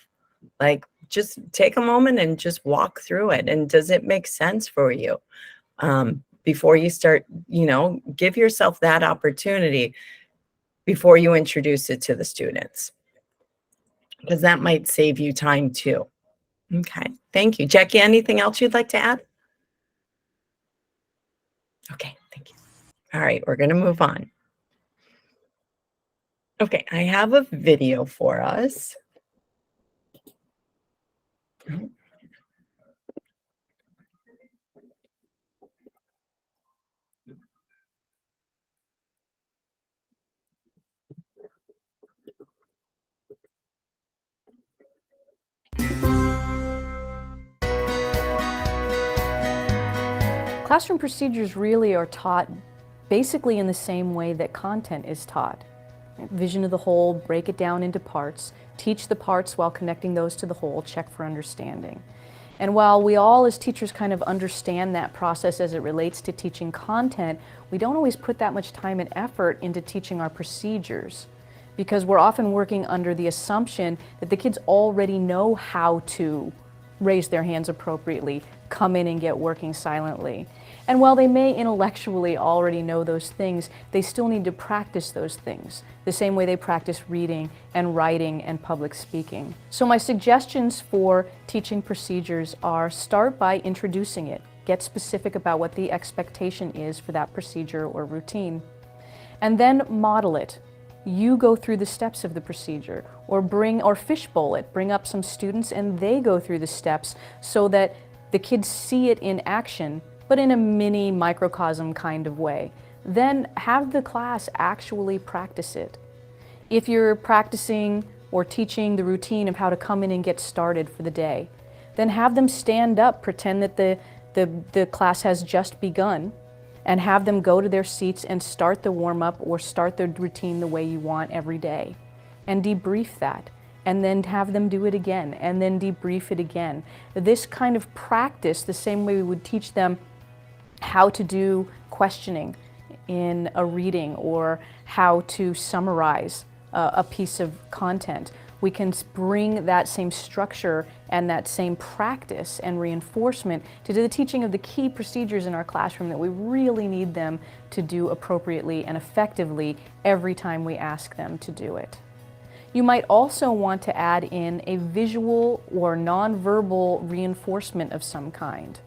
Like, just take a moment and just walk through it. And does it make sense for you? Before you start, give yourself that opportunity before you introduce it to the students, because that might save you time too. Okay, thank you. Jackie, anything else you'd like to add? Okay, thank you. All right, we're going to move on. Okay, I have a video for us. Classroom procedures really are taught basically in the same way that content is taught. Vision of the whole, break it down into parts, teach the parts while connecting those to the whole, check for understanding. And while we all as teachers kind of understand that process as it relates to teaching content, we don't always put that much time and effort into teaching our procedures, because we're often working under the assumption that the kids already know how to raise their hands appropriately, come in and get working silently. And while they may intellectually already know those things, they still need to practice those things, the same way they practice reading and writing and public speaking. So my suggestions for teaching procedures are: start by introducing it. Get specific about what the expectation is for that procedure or routine. And then model it. You go through the steps of the procedure, or fishbowl it, bring up some students and they go through the steps so that the kids see it in action, but in a mini microcosm kind of way. then have the class actually practice it. If you're practicing or teaching the routine of how to come in and get started for the day, then have them stand up, pretend that the class has just begun, and have them go to their seats and start the warm-up or start the routine the way you want every day, and debrief that, and then have them do it again, and then debrief it again. This kind of practice, the same way we would teach them how to do questioning in a reading or how to summarize a piece of content. We can bring that same structure and that same practice and reinforcement to do the teaching of the key procedures in our classroom that we really need them to do appropriately and effectively every time we ask them to do it. You might also want to add in a visual or nonverbal reinforcement of some kind.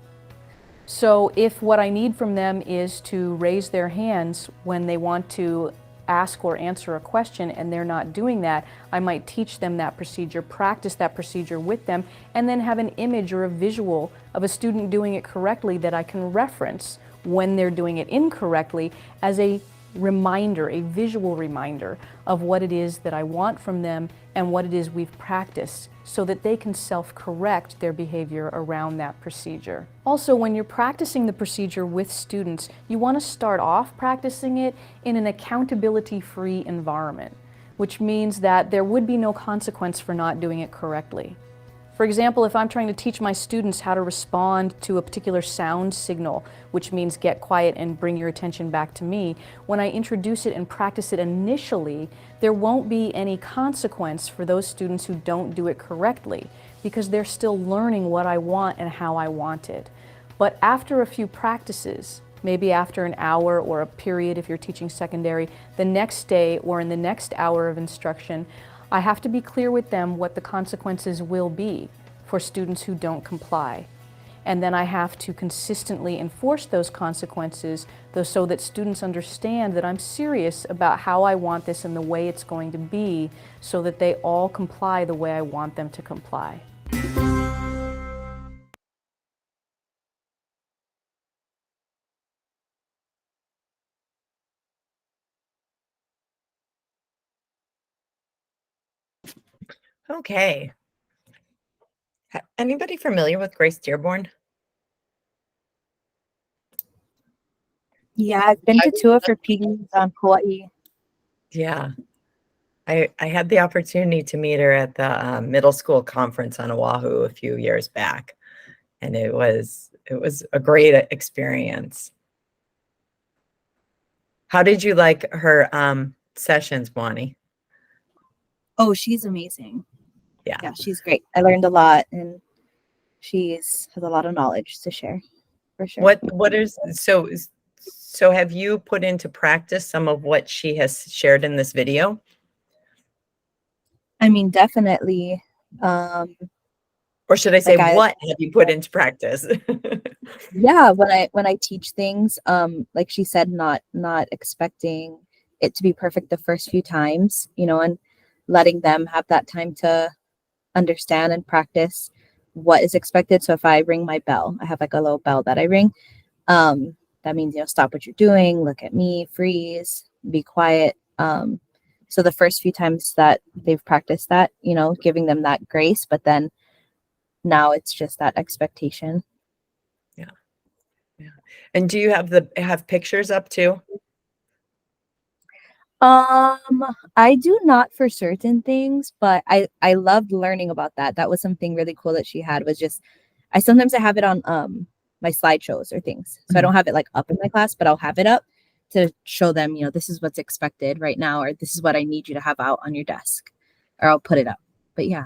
So if what I need from them is to raise their hands when they want to ask or answer a question and they're not doing that, I might teach them that procedure, practice that procedure with them, and then have an image or a visual of a student doing it correctly that I can reference when they're doing it incorrectly as a reminder, a visual reminder of what it is that I want from them and what it is we've practiced, so that they can self-correct their behavior around that procedure. Also, when you're practicing the procedure with students, you want to start off practicing it in an accountability-free environment, which means that there would be no consequence for not doing it correctly. For example, if I'm trying to teach my students how to respond to a particular sound signal, which means get quiet and bring your attention back to me, when I introduce it and practice it initially, there won't be any consequence for those students who don't do it correctly, because they're still learning what I want and how I want it. But after a few practices, maybe after an hour or a period if you're teaching secondary, the next day or in the next hour of instruction, I have to be clear with them what the consequences will be for students who don't comply. And then I have to consistently enforce those consequences so that students understand that I'm serious about how I want this and the way it's going to be, so that they all comply the way I want them to comply. Okay. Anybody familiar with Grace Dearborn? Yeah, I've been to two of her PDs on Hawaii. Yeah. I had the opportunity to meet her at the middle school conference on Oahu a few years back, and it was a great experience. How did you like her sessions, Bonnie? Oh, she's amazing. Yeah. Yeah, she's great. I learned a lot, and she has a lot of knowledge to share, for sure. What is so have you put into practice some of what she has shared in this video? I mean, definitely. Or should I say, what have you put into practice? Yeah, when I teach things, like she said, not expecting it to be perfect the first few times, and letting them have that time to understand and practice what is expected. So if I ring my bell, I have like a little bell that I ring. That means, stop what you're doing, look at me, freeze, be quiet. So the first few times that they've practiced that, giving them that grace, but then now it's just that expectation. Yeah. And do you have pictures up too? I do not for certain things, but I loved learning about that. That was something really cool that she had, was just, I sometimes have it on my slideshows or things. So I don't have it like up in my class, but I'll have it up to show them, this is what's expected right now, or this is what I need you to have out on your desk, or I'll put it up. But yeah.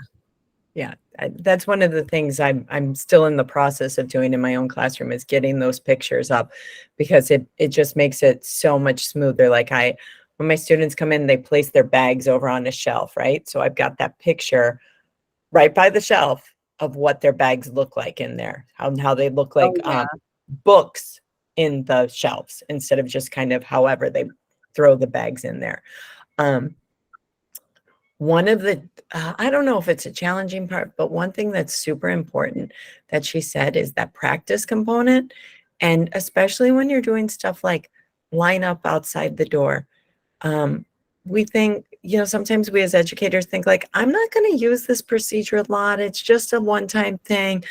Yeah, that's one of the things I'm still in the process of doing in my own classroom, is getting those pictures up, because it just makes it so much smoother. Like when my students come in, they place their bags over on a shelf, right? So I've got that picture right by the shelf of what their bags look like in there, how they look like books in the shelves, instead of just kind of however they throw the bags in there. One of the, I don't know if it's a challenging part, but one thing that's super important that she said is that practice component. And especially when you're doing stuff like line up outside the door. We think, you know, sometimes we as educators think like, I'm not going to use this procedure a lot. It's just a one-time thing.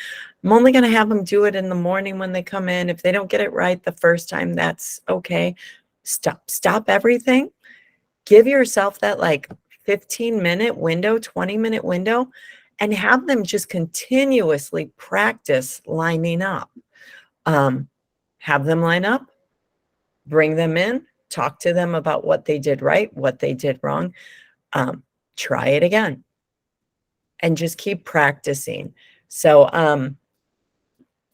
I'm only going to have them do it in the morning when they come in. If they don't get it right the first time, that's okay. Stop everything. Give yourself that like 15-minute window, 20-minute window, and have them just continuously practice lining up. Have them line up, bring them in, talk to them about what they did right, what they did wrong. Try it again and just keep practicing. So,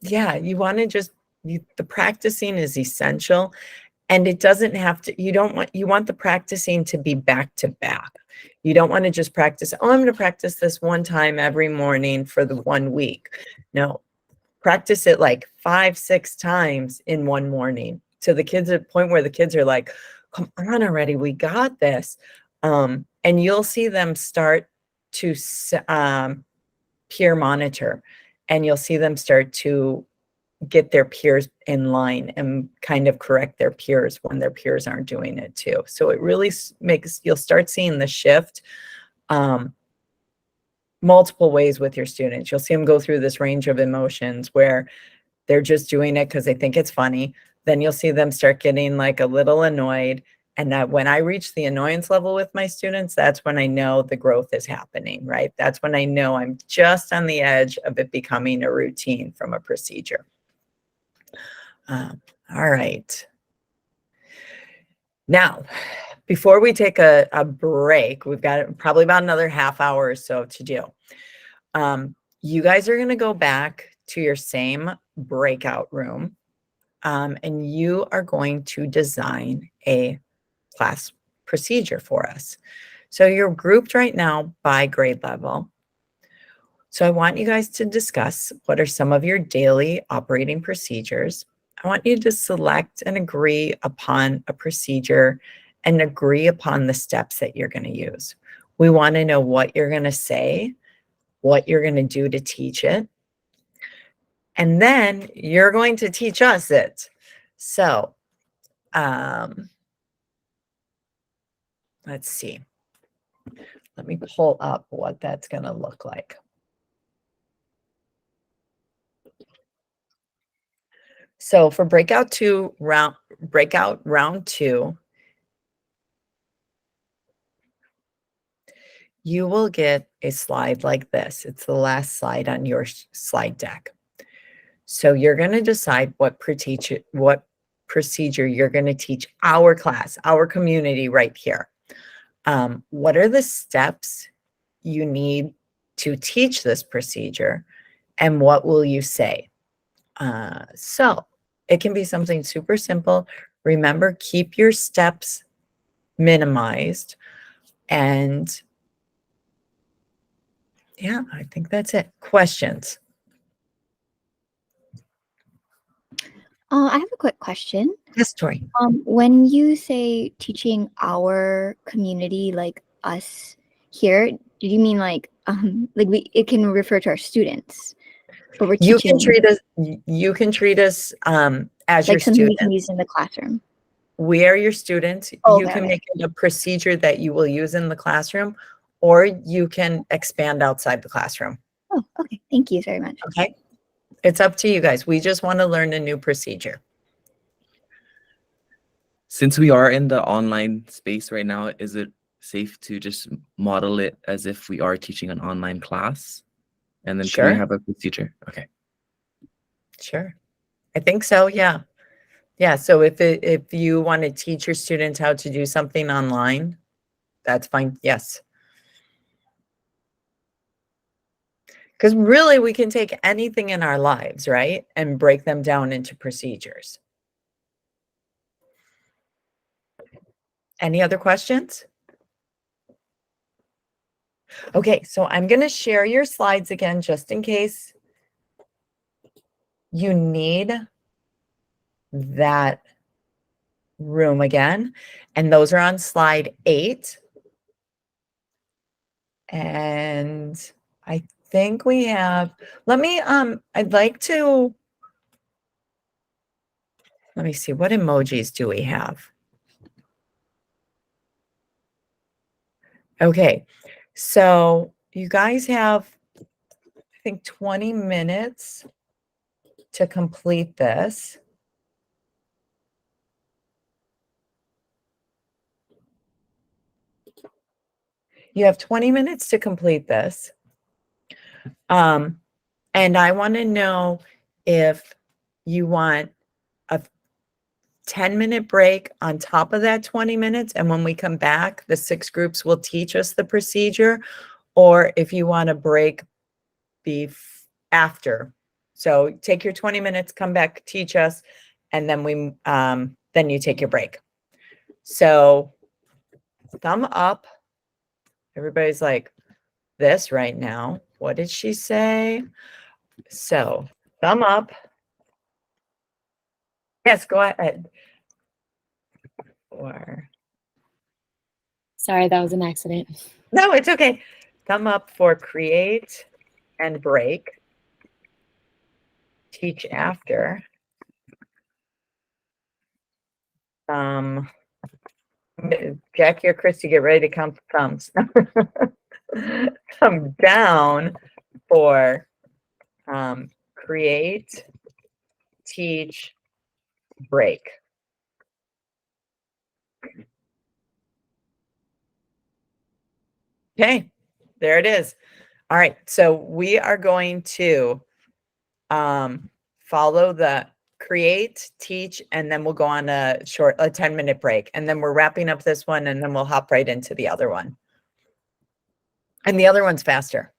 yeah, you want to just, the practicing is essential, and it doesn't have to, you want the practicing to be back to back. You don't want to just practice, oh, I'm going to practice this one time every morning for the 1 week. No, practice it like 5-6 times in one morning, to the kids at a point where the kids are like, come on already, we got this. And you'll see them start to peer monitor, and you'll see them start to get their peers in line and kind of correct their peers when their peers aren't doing it too. So it really you'll start seeing the shift multiple ways with your students. You'll see them go through this range of emotions where they're just doing it because they think it's funny. Then you'll see them start getting like a little annoyed. And that when I reach the annoyance level with my students, that's when I know the growth is happening, right? That's when I know I'm just on the edge of it becoming a routine from a procedure. All right. Now, before we take a break, we've got probably about another half hour or so to do. You guys are going to go back to your same breakout room, and you are going to design a class procedure for us. So you're grouped right now by grade level. So I want you guys to discuss what are some of your daily operating procedures. I want you to select and agree upon a procedure and agree upon the steps that you're going to use. We want to know what you're going to say, what you're going to do to teach it, and then you're going to teach us it. So, let's see. Let me pull up what that's going to look like. So for breakout round 2, you will get a slide like this. It's the last slide on your slide deck. So you're going to decide what procedure you're going to teach our class, our community right here. What are the steps you need to teach this procedure, and what will you say? So it can be something super simple. Remember, keep your steps minimized. And yeah, I think that's it. Questions? I have a quick question. Yes, Tori. When you say teaching our community, like us here, do you mean like it can refer to our students? But we're You teaching can treat us as your like something we can student. use in the classroom. We are your students. Oh, You okay, can okay. make it a procedure that you will use in the classroom, or you can expand outside the classroom. Oh, okay. Thank you very much. Okay. It's up to you guys. We just want to learn a new procedure. Since we are in the online space right now, is it safe to just model it as if we are teaching an online class? And then can Sure. we have a procedure? Okay. Sure. I think so. Yeah. Yeah. So if you want to teach your students how to do something online, that's fine. Yes. Because really, we can take anything in our lives, right, and break them down into procedures. Any other questions? Okay, so I'm going to share your slides again, just in case you need that room again. And those are on slide 8. And I think we have, I'd like to, let me see, what emojis do we have? Okay, so you guys have, I think, 20 minutes to complete this. You have 20 minutes to complete this. And I want to know if you want a 10-minute break on top of that 20 minutes. And when we come back, the 6 groups will teach us the procedure, or if you want to break after. So take your 20 minutes, come back, teach us, and then then you take your break. So thumb up. Everybody's like this right now. What did she say? So thumb up. Yes, go ahead. Sorry, that was an accident. No, it's okay. Thumb up for create and break. Teach after. Jackie or Christy, get ready to count the thumbs. Thumb down for create, teach, break. Okay, there it is. All right, so we are going to follow the create, teach, and then we'll go on a 10-minute break. And then we're wrapping up this one, and then we'll hop right into the other one. And the other one's faster.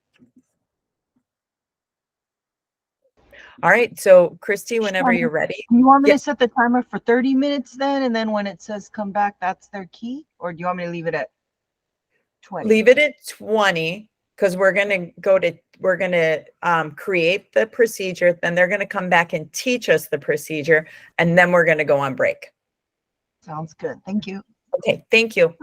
All right, so Christy, whenever you're ready. You want me to set the timer for 30 minutes then? And then when it says come back, that's their key? Or do you want me to leave it at 20? Leave it at 20, because we're going to create the procedure. Then they're going to come back and teach us the procedure. And then we're going to go on break. Sounds good. Thank you. Okay, thank you.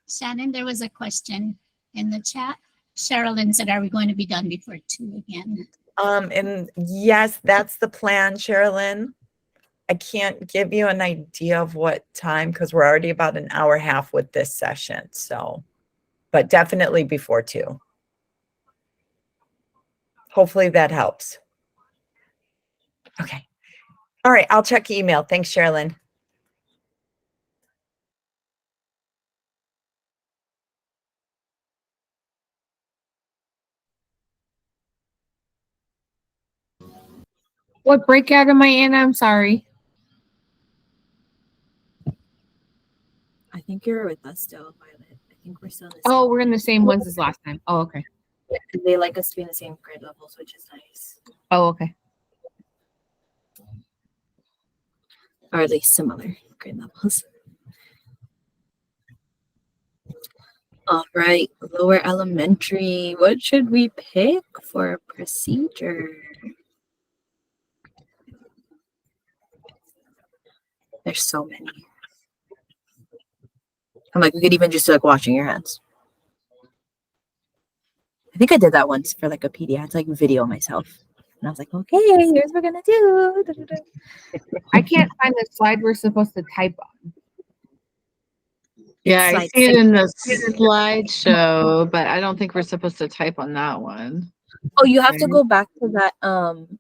Shannon, there was a question in the chat. Sherilyn said, are we going to be done before 2 again? And yes, that's the plan, Sherilyn. I can't give you an idea of what time, because we're already about an hour and a half with this session. So, but definitely before 2. Hopefully that helps. Okay. All right, I'll check email. Thanks, Sherilyn. What breakout am I in? I'm sorry. I think you're with us still, Violet. I think we're still in the Oh, same. we're in the same ones as last time. Oh, okay. Yeah, 'cause they like us to be in the same grade levels, which is nice. Oh, okay. Or at least similar grade levels. All right, lower elementary. What should we pick for a procedure? There's so many. I'm like, we could even just do like washing your hands. I think I did that once for like a PD. I had to like video myself. And I was like, okay, here's what we're gonna do. Da, da, da. I can't find the slide we're supposed to type on. Yeah, I Slide see it six. in the slideshow, but I don't think we're supposed to type on that one. Oh, you have to Okay. go back to that.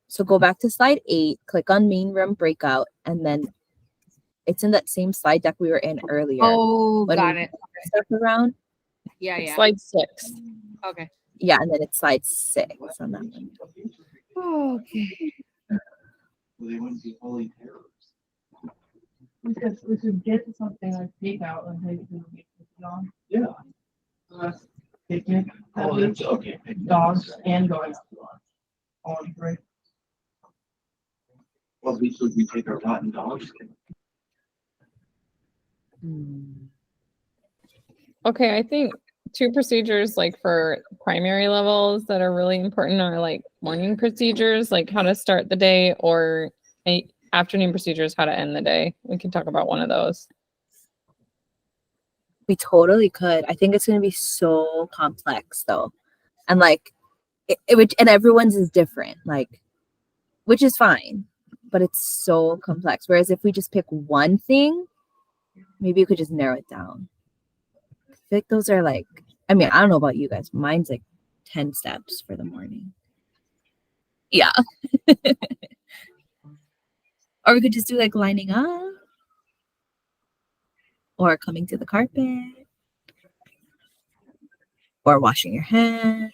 So go back to slide 8, click on main room breakout, and then it's in that same slide deck we were in earlier. Oh, when got we it. moved Stuff around. Yeah, yeah. Slide 6. Okay. Yeah, and then it's slide 6 on that one. Okay. They wouldn't be fully terrorists. We should get something like takeout and take it on. Yeah. Picnic. Oh, that's okay. Dogs and going out to lunch. All great. Well, at least we take our rotten dogs. Okay, I think 2 procedures like for primary levels that are really important are like morning procedures, like how to start the day, or afternoon procedures, how to end the day. We can talk about one of those. We totally could. I think it's going to be so complex though. And like it would, and everyone's is different, like, which is fine. but it's so complex. Whereas if we just pick one thing, maybe you could just narrow it down. I feel like those are like, I mean, I don't know about you guys. Mine's like 10 steps for the morning. Yeah. Or we could just do like lining up or coming to the carpet or washing your hands.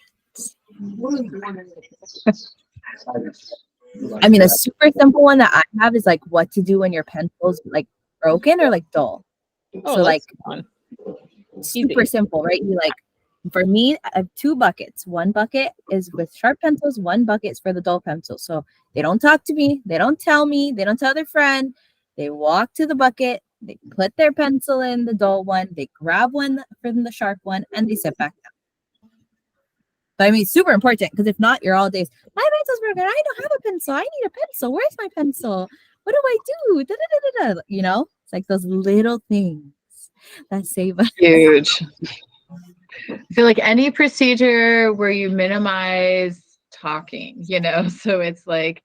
I mean, a super simple one that I have is like what to do when your pencil's like broken or like dull. Oh, So like that's fun. super simple, right? You like, for me, I have 2 buckets. One bucket is with sharp pencils, one bucket is for the dull pencils. So they don't talk to me, they don't tell me, they don't tell their friend. They walk to the bucket, they put their pencil in the dull one, they grab one from the sharp one, and they sit back down. But I mean, super important, because if not, you're all days, my pencil's broken, I don't have a pencil, I need a pencil, where's my pencil? What do I do? Da, da, da, da, da. You know, it's like those little things that save us. Huge. I feel like any procedure where you minimize talking, you know, so it's like,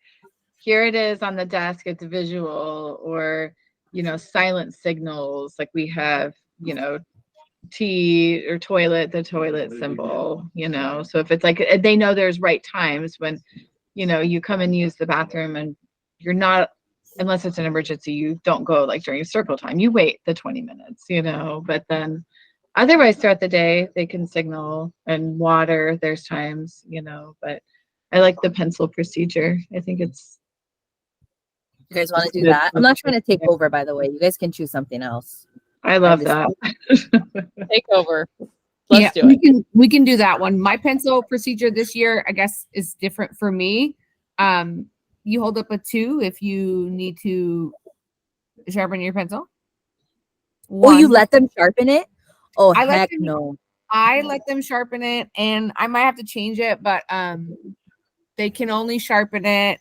here it is on the desk, it's visual, or, you know, silent signals, like we have, you know, tea or toilet, the toilet symbol, you know, so if it's like, they know there's right times when, you know, you come and use the bathroom and you're not, unless it's an emergency, you don't go like during circle time, you wait the 20 minutes, you know, but then otherwise throughout the day, they can signal, and water, there's times, you know, but I like the pencil procedure. I think it's. You guys want to do that? I'm not trying to take over, by the way. You guys can choose something else. I love that. Take over. Let's do it. We can do that one. My pencil procedure this year, I guess, is different for me. You hold up a 2 if you need to sharpen your pencil. Oh, you let them sharpen it? Oh, I let heck them- no. I let them sharpen it, and I might have to change it, but they can only sharpen it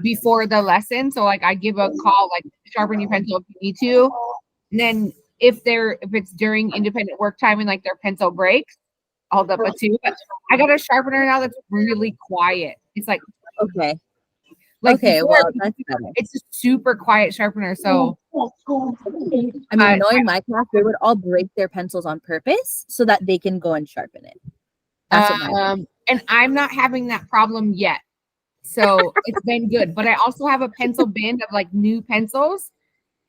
before the lesson. So like I give a call, like sharpen your pencil if you need to. And then if it's during independent work time and like their pencil breaks, I'll hold up a 2. But I got a sharpener now that's really quiet. It's like, okay. Like okay, before, well, that's better. it's a super quiet sharpener. So I mean, knowing my class, they would all break their pencils on purpose so that they can go and sharpen it. That's what my and I'm not having that problem yet. So it's been good. But I also have a pencil bin of like new pencils.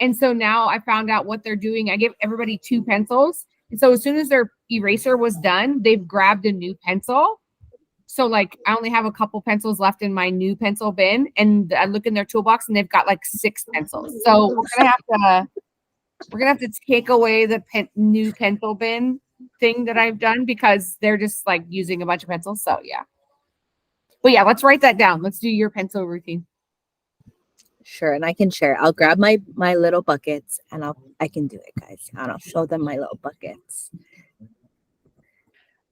And so now I found out what they're doing. I give everybody 2 pencils. And so as soon as their eraser was done, they've grabbed a new pencil. So like I only have a couple pencils left in my new pencil bin, and I look in their toolbox and they've got like 6 pencils. So we're gonna have to take away the new pencil bin thing that I've done because they're just like using a bunch of pencils. So yeah. But yeah, let's write that down. Let's do your pencil routine. Sure, and I can share. I'll grab my little buckets and I can do it, guys. And I'll show them my little buckets.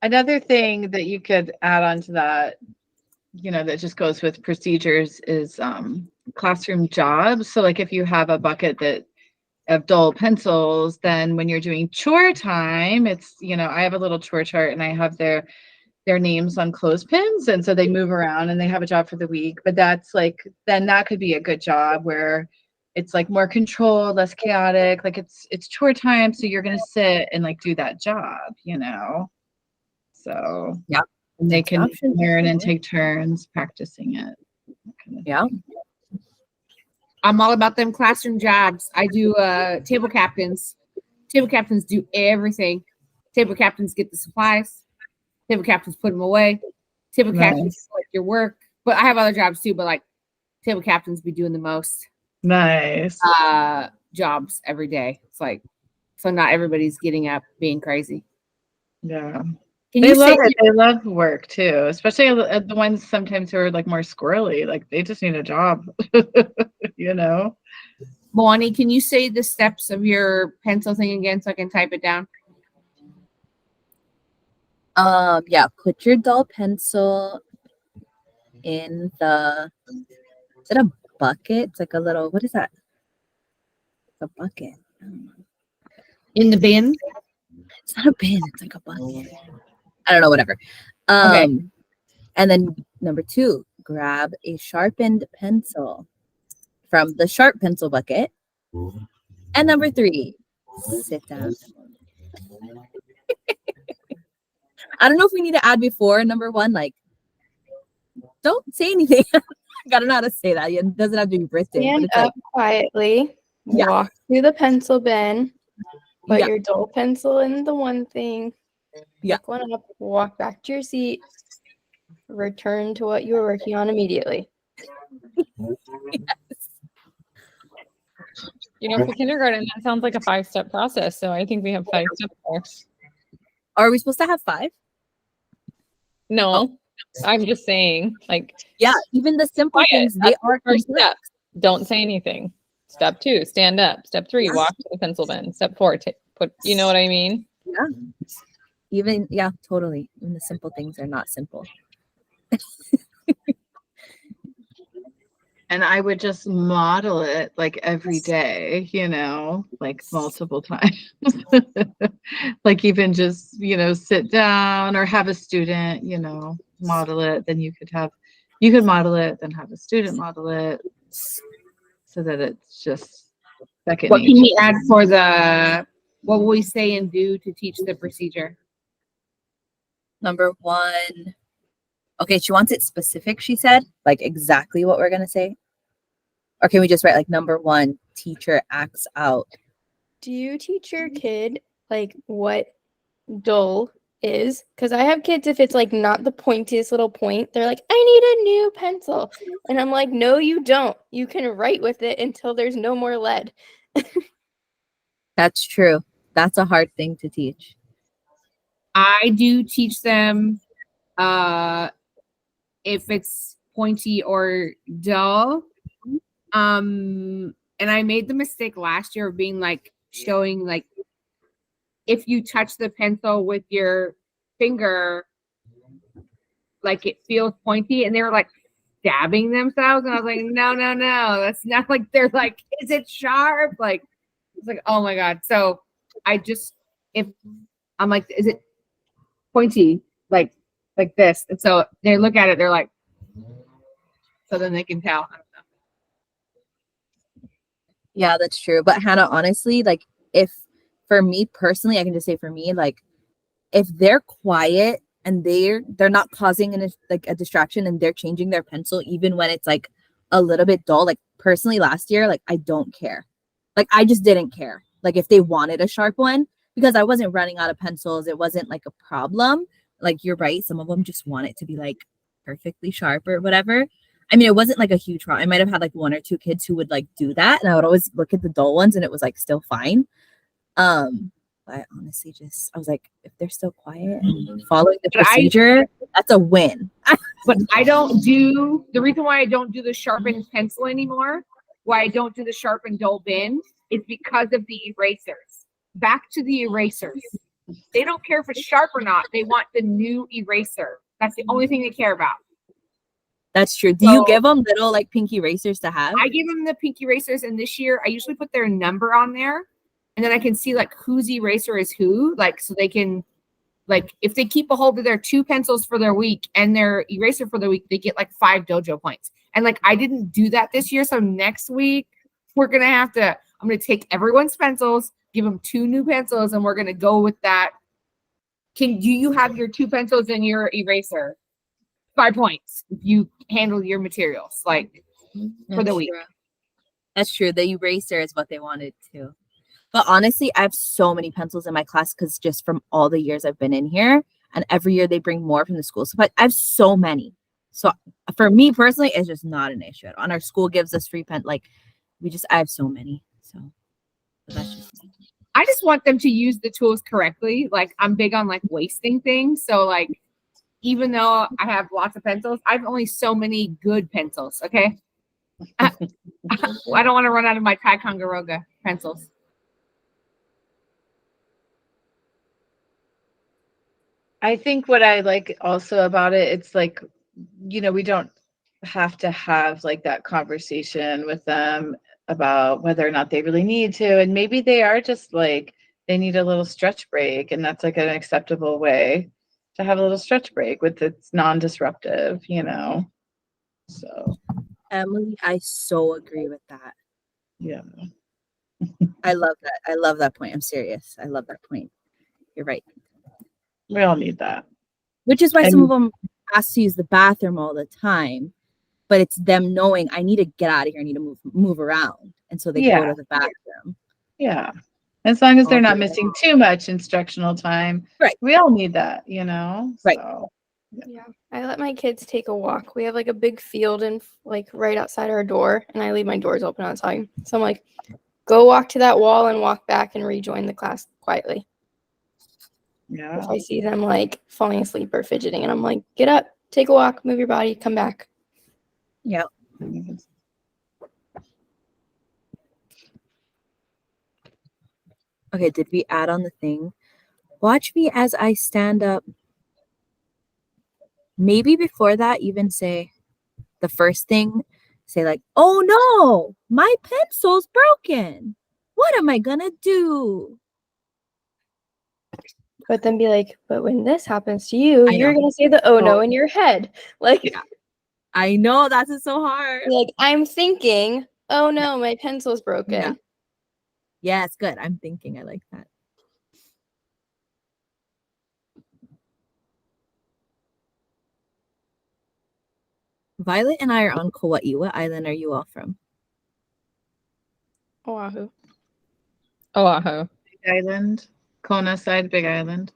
Another thing that you could add on to that, you know, that just goes with procedures is classroom jobs. So like if you have a bucket that of dull pencils, then when you're doing chore time, it's, you know, I have a little chore chart and I have their names on clothespins, and so they move around and they have a job for the week. But that's like, then that could be a good job where it's like more controlled, less chaotic, like it's chore time, so you're gonna sit and like do that job, you know. So yeah, and they can learn and take turns practicing it. Yeah. I'm all about them classroom jobs. I do table captains. Table captains do everything. Table captains get the supplies. Table captains put them away. Table captains collect your work. But I have other jobs too, but like table captains be doing the most jobs every day. It's like, so not everybody's getting up being crazy. Yeah. Can They you love say it. They love work too, especially the ones sometimes who are like more squirrely. Like they just need a job, you know. Moani, can you say the steps of your pencil thing again so I can type it down? Yeah, put your dull pencil in the, is it a bucket? It's like a little, what is that? It's a bucket. In the bin? It's not a bin, it's like a bucket. I don't know, whatever. Okay. And then number 2, grab a sharpened pencil from the sharp pencil bucket. And number 3, sit down. I don't know if we need to add before number 1, like, don't say anything. I gotta know how to say that. It doesn't have to be written. Stand up quietly, walk to the pencil bin, put your dull pencil in the one thing, pick one up, walk back to your seat, return to what you were working on immediately. You know, for kindergarten, that sounds like a 5-step process. So I think we have 5 steps there. Are we supposed to have 5? No, I'm just saying, like, even the simple things, they are first complex. step. Don't say anything. Step 2, stand up. Step 3, walk to the pencil bin. Step 4, put, you know what I mean? Yeah. Totally. Even the simple things are not simple. And I would just model it like every day, you know, like multiple times. Like even just, you know, sit down or have a student, you know, model it. Then you could model it, then have a student model it so that it's just second What can nature. we add for what will we say and do to teach the procedure? Number 1. Okay, she wants it specific, she said, like exactly what we're going to say. Or can we just write like number 1, teacher acts out? Do you teach your kid like what dull is? Because I have kids, if it's like not the pointiest little point, they're like, I need a new pencil. And I'm like, no, you don't. You can write with it until there's no more lead. That's true. That's a hard thing to teach. I do teach them if it's pointy or dull. And I made the mistake last year of being like showing like if you touch the pencil with your finger, like it feels pointy, and they were like stabbing themselves, and I was like, no, that's not like they're like, is it sharp? Like it's like, oh my god. So I just if I'm like, is it pointy? Like this. And so they look at it, they're like, so then they can tell. Yeah, that's true. But Hannah, honestly, like if for me personally, I can just say for me, like if they're quiet and they're not causing a distraction and they're changing their pencil, even when it's like a little bit dull, like personally last year, like I don't care. Like I just didn't care. Like if they wanted a sharp one, because I wasn't running out of pencils, it wasn't like a problem. Like you're right, some of them just want it to be like perfectly sharp or whatever. I mean, it wasn't like a huge problem. I might have had like 1 or 2 kids who would like do that, and I would always look at the dull ones and it was like still fine. But honestly, I was like, if they're still quiet and following the procedure, that's a win. But I don't do the reason why I don't do the sharpened pencil anymore, why I don't do the sharpened dull bin, is because of the erasers. Back to the erasers. They don't care if it's sharp or not. They want the new eraser. That's the only thing they care about. That's true. Do you give them little like pink erasers to have? I give them the pink erasers, and this year I usually put their number on there, and then I can see like whose eraser is who, like so they can, like if they keep a hold of their 2 pencils for their week and their eraser for the week, they get like 5 dojo points. And like I didn't do that this year, so next week I'm gonna take everyone's pencils, give them 2 new pencils, and we're gonna go with that. Do you have your 2 pencils and your eraser? 5 points if you handle your materials like for the week. That's true. The eraser is what they wanted too. But honestly, I have so many pencils in my class because just from all the years I've been in here, and every year they bring more from the school supply. I have so many. So for me personally, it's just not an issue. And our school gives us free pen. Like I have so many. So that's just me. I just want them to use the tools correctly. Like I'm big on like wasting things. So like even though I have lots of pencils, I have only so many good pencils. Okay. I don't want to run out of my Ticonderoga pencils. I think what I like also about it, it's like, you know, we don't have to have like that conversation with them about whether or not they really need to. And maybe they are just like, they need a little stretch break. And that's like an acceptable way to have a little stretch break with it's non-disruptive, you know. So Emily, I so agree with that. yeah. I love that. I love that point. I'm serious. I love that point. You're right. We all need that. Which is why And- some of them ask to use the bathroom all the time, but it's them knowing I need to get out of here. I need to move around, and so they go Yeah. to the bathroom. Yeah. As long as they're All not good. missing too much instructional time. Right. We all need that, you know? Right. So, Yeah, I let my kids take a walk. We have like a big field and like right outside our door, and I leave my doors open all the time. So I'm like, go walk to that wall and walk back and rejoin the class quietly. yeah. If I see them like falling asleep or fidgeting, and I'm like, get up, take a walk, move your body, come back. Yep. Okay, did we add on the thing? Watch me as I stand up. Maybe before that, even say the first thing, say like, oh no, my pencil's broken. What am I gonna do? But then be like, but when this happens to you, I you're know. gonna say the oh no Oh. in your head. Like, I know that's so hard. like I'm thinking, oh no, my pencil's broken. Yeah. Yeah, it's good. I'm thinking. I like that. Violet and I are on Kauai. What island are you all from? Oahu. Oahu. Big Island, Kona side, Big Island.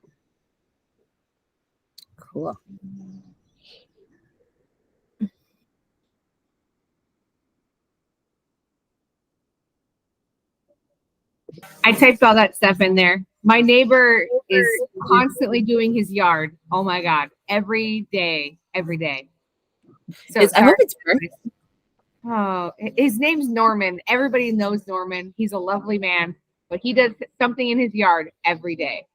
Cool. I typed all that stuff in there. My neighbor is constantly doing his yard. Oh my God. Every day. Every day. So I hope it's perfect. Oh, his name's Norman. Everybody knows Norman. He's a lovely man, but he does something in his yard every day.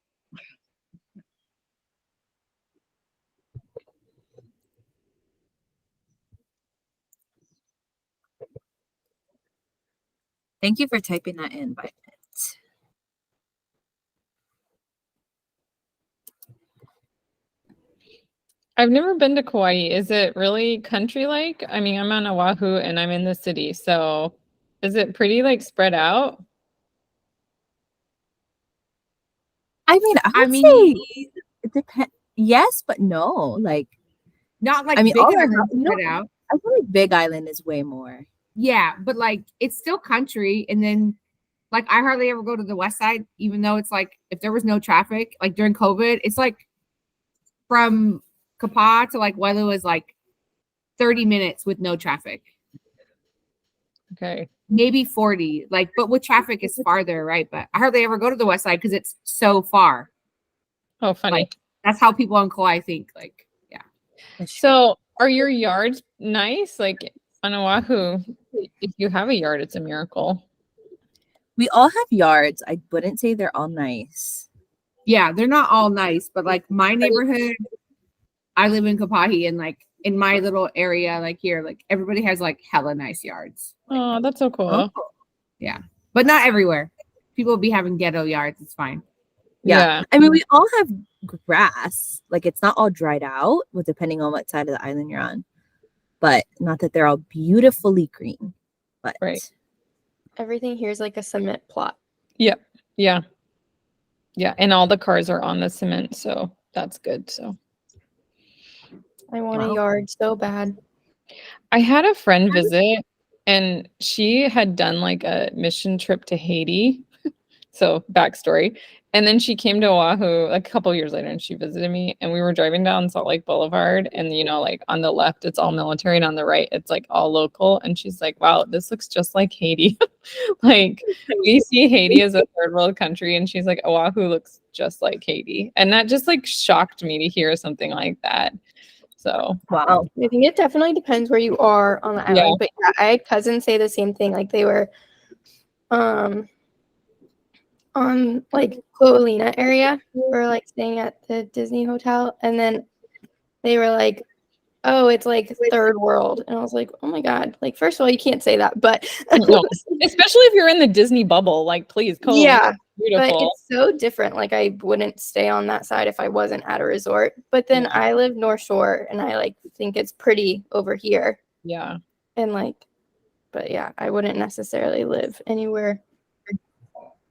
Thank you for typing that in, Violet. I've never been to Kauai. Is it really country like? I mean, I'm on Oahu and I'm in the city, so is it pretty like spread out? I mean, I would say it depends. Yes, but no. Like, Not like I mean, Big all our Island houses spread out. I feel like Big Island is way more. Yeah, but like it's still country. And then like I hardly ever go to the west side, even though it's like if there was no traffic, like during COVID, it's like from Kapaa to like Wailu is like 30 minutes with no traffic. Okay. Maybe 40. Like, but with traffic it's farther, right? But I hardly ever go to the west side because it's so far. Oh, funny. Like, that's how people on Kauai think. Like, yeah. So are your yards nice? Like on Oahu, if you have a yard, it's a miracle. We all have yards. I wouldn't say they're all nice. Yeah, they're not all nice, but like my neighborhood, I live in Kapahi, and like in my little area, like here, like everybody has like hella nice yards. Oh, that's so cool. Yeah, but not everywhere. People be having ghetto yards. It's fine. Yeah. I mean, we all have grass. Like, it's not all dried out, well, depending on what side of the island you're on. But not that they're all beautifully green. But Everything here is like a cement plot. Yep. Yeah. Yeah. And all the cars are on the cement, so that's good. So I want a yard so bad. I had a friend visit and she had done like a mission trip to Haiti. So backstory. And then she came to Oahu like a couple years later and she visited me and we were driving down Salt Lake Boulevard and you know, like on the left, it's all military and on the right, it's like all local. And she's like, wow, this looks just like Haiti. Like we see Haiti as a third world country. And she's like, Oahu looks just like Haiti. And that just like shocked me to hear something like that. So, wow. I think it definitely depends where you are on the island. Yeah. But yeah, I had cousins say the same thing. Like they were on like Ko'olina area or like staying at the Disney hotel, and then they were like, oh, it's like third world. And I was like, oh my God. Like, first of all, you can't say that, but no, especially if you're in the Disney bubble, like please come. yeah, Beautiful. but it's so different. Like I wouldn't stay on that side if I wasn't at a resort. But then I live North Shore and I like think it's pretty over here. Yeah. And like, but yeah, I wouldn't necessarily live anywhere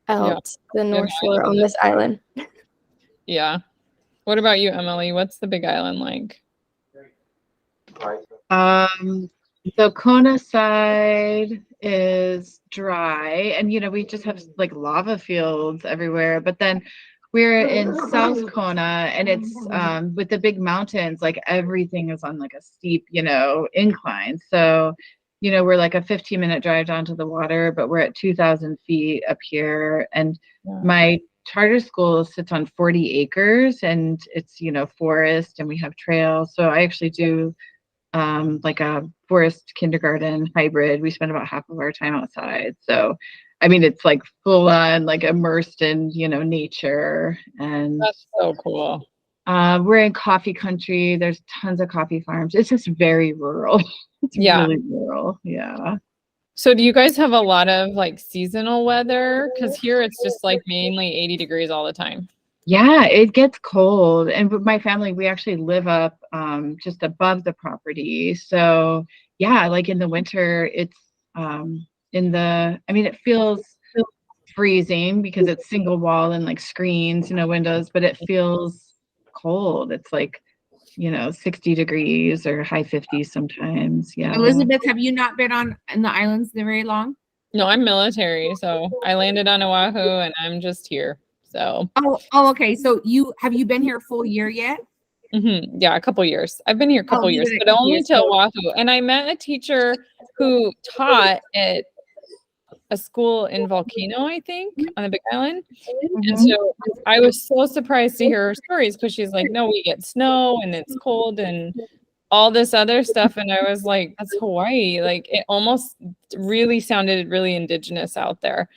else than Yeah, North Shore on this island. Yeah. What about you, Emily? What's the Big Island like? So Kona side is dry, and we just have like lava fields everywhere. But then we're in South Kona, and it's with the big mountains, like everything is on like a steep, incline. So, we're like a 15-minute drive down to the water, but we're at 2,000 feet up here. And my charter school sits on 40 acres, and it's, forest, and we have trails. So I actually do like a forest kindergarten hybrid. We spend about half of our time outside. So, I mean, it's like full on, like immersed in, nature. And that's so cool. We're in coffee country. There's tons of coffee farms. It's just very rural. It's really rural. Yeah. So do you guys have a lot of like seasonal weather? Because here it's just like mainly 80 degrees all the time. Yeah, it gets cold. And with my family, we actually live up just above the property. So yeah, like in the winter, it's it feels freezing because it's single wall and like screens, windows, but it feels cold. It's like, 60 degrees or high 50s sometimes. Yeah. Elizabeth, have you not been in the islands very long? No, I'm military. So I landed on Oahu and I'm just here. So okay. So have you been here a full year yet? Mm-hmm. Yeah, a couple years. I've been here a couple years, but only to Oahu. And I met a teacher who taught at a school in Volcano, I think, on the Big Island. And so I was so surprised to hear her stories because she's like, no, we get snow and it's cold and all this other stuff. And I was like, that's Hawaii. Like it almost really sounded really indigenous out there.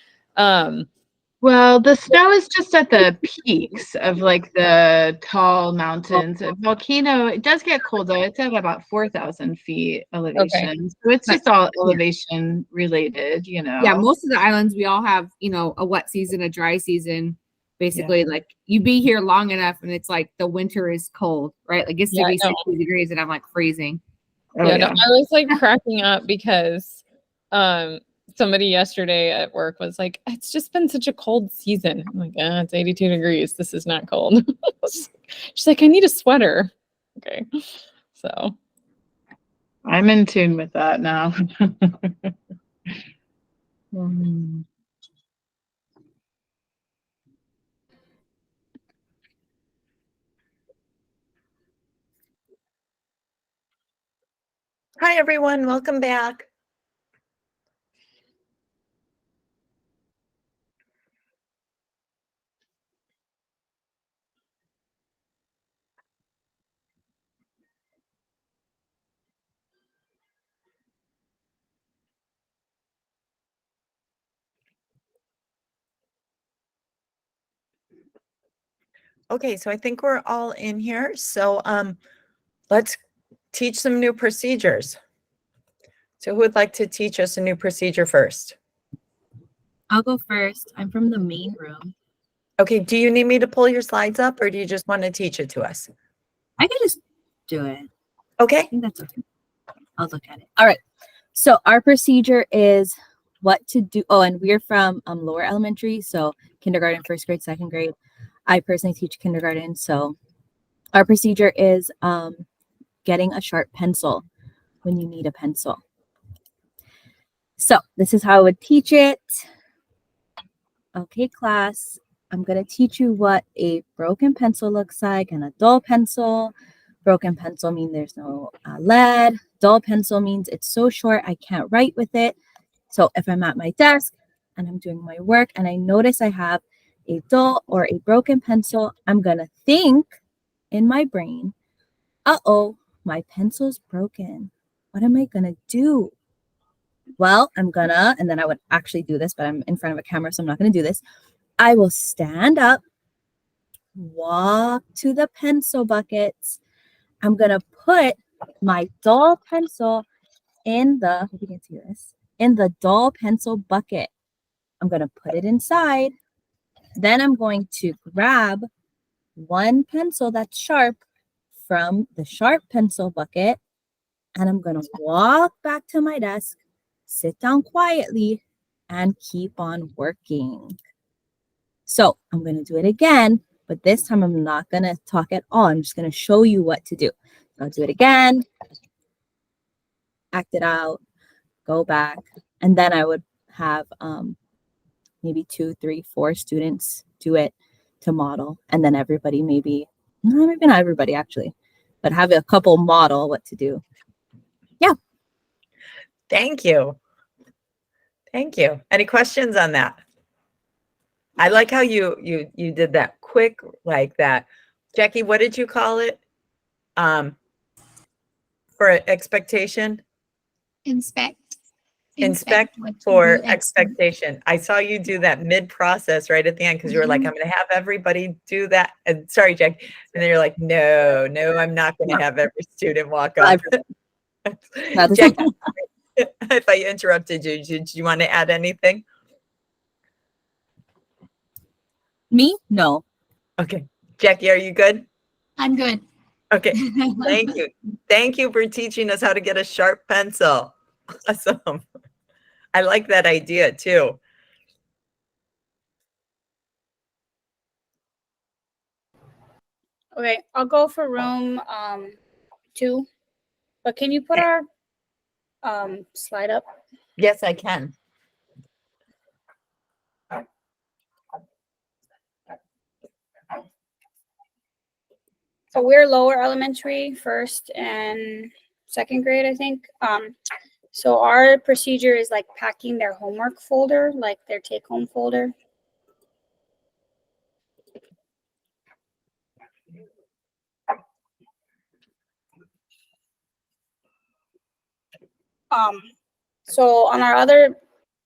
Well, the snow is just at the peaks of like the tall mountains. At Volcano, it does get cold though. It's at about 4,000 feet elevation. Okay. So it's just all elevation related, Yeah, most of the islands, we all have, a wet season, a dry season. Basically, like you be here long enough and it's like the winter is cold, right? Like it's to be 60 degrees and I'm like freezing. No, I was like cracking up because somebody yesterday at work was like, it's just been such a cold season. I'm like, it's 82 degrees. This is not cold. She's like, I need a sweater. Okay. So I'm in tune with that now. Hi, everyone. Welcome back. Okay, so I think we're all in here. So let's teach some new procedures. So who would like to teach us a new procedure first? I'll go first. I'm from the main room. Okay, do you need me to pull your slides up or do you just want to teach it to us? I can just do it. Okay. I think that's okay. I'll look at it. All right. So our procedure is what to do. Oh, and we're from lower elementary. So kindergarten, first grade, second grade. I personally teach kindergarten. So our procedure is getting a sharp pencil when you need a pencil. So this is how I would teach it. Okay, class, I'm going to teach you what a broken pencil looks like and a dull pencil. Broken pencil means there's no lead. Dull pencil means it's so short I can't write with it. So if I'm at my desk and I'm doing my work and I notice I have a dull or a broken pencil, I'm going to think in my brain, uh-oh, my pencil's broken. What am I going to do? Well, I'm gonna, and then I would actually do this, but I'm in front of a camera, so I'm not gonna do this. I will stand up, walk to the pencil buckets. I'm gonna put my dull pencil in the, hope you can see this, in the dull pencil bucket. I'm gonna put it inside. Then I'm going to grab one pencil that's sharp from the sharp pencil bucket, and I'm going to walk back to my desk, sit down quietly, and keep on working. So I'm going to do it again, but this time I'm not going to talk at all. I'm just going to show you what to do. I'll do it again, act it out, go back, and then I would have maybe 2, 3, 4 students do it to model, and then everybody maybe not everybody actually, but have a couple model what to do. Yeah. Thank you. Thank you. Any questions on that? I like how you did that quick like that. Jackie, what did you call it? For expectation? Inspect what you for do, expectation. I saw you do that mid-process right at the end because you were like, Mhm. I'm going to have everybody do that. And sorry, Jack. And then you're like, no, I'm not going to have every student walk up. Jack, if I interrupted you, did you want to add anything? Me? No. Okay. Jackie, are you good? I'm good. Okay. Thank you. Thank you for teaching us how to get a sharp pencil. Awesome. I like that idea too. Okay, I'll go for room 2. But can you put our slide up? Yes, I can. So we're lower elementary, 1st and 2nd grade, I think. So our procedure is like packing their homework folder, like their take-home folder. So on our other,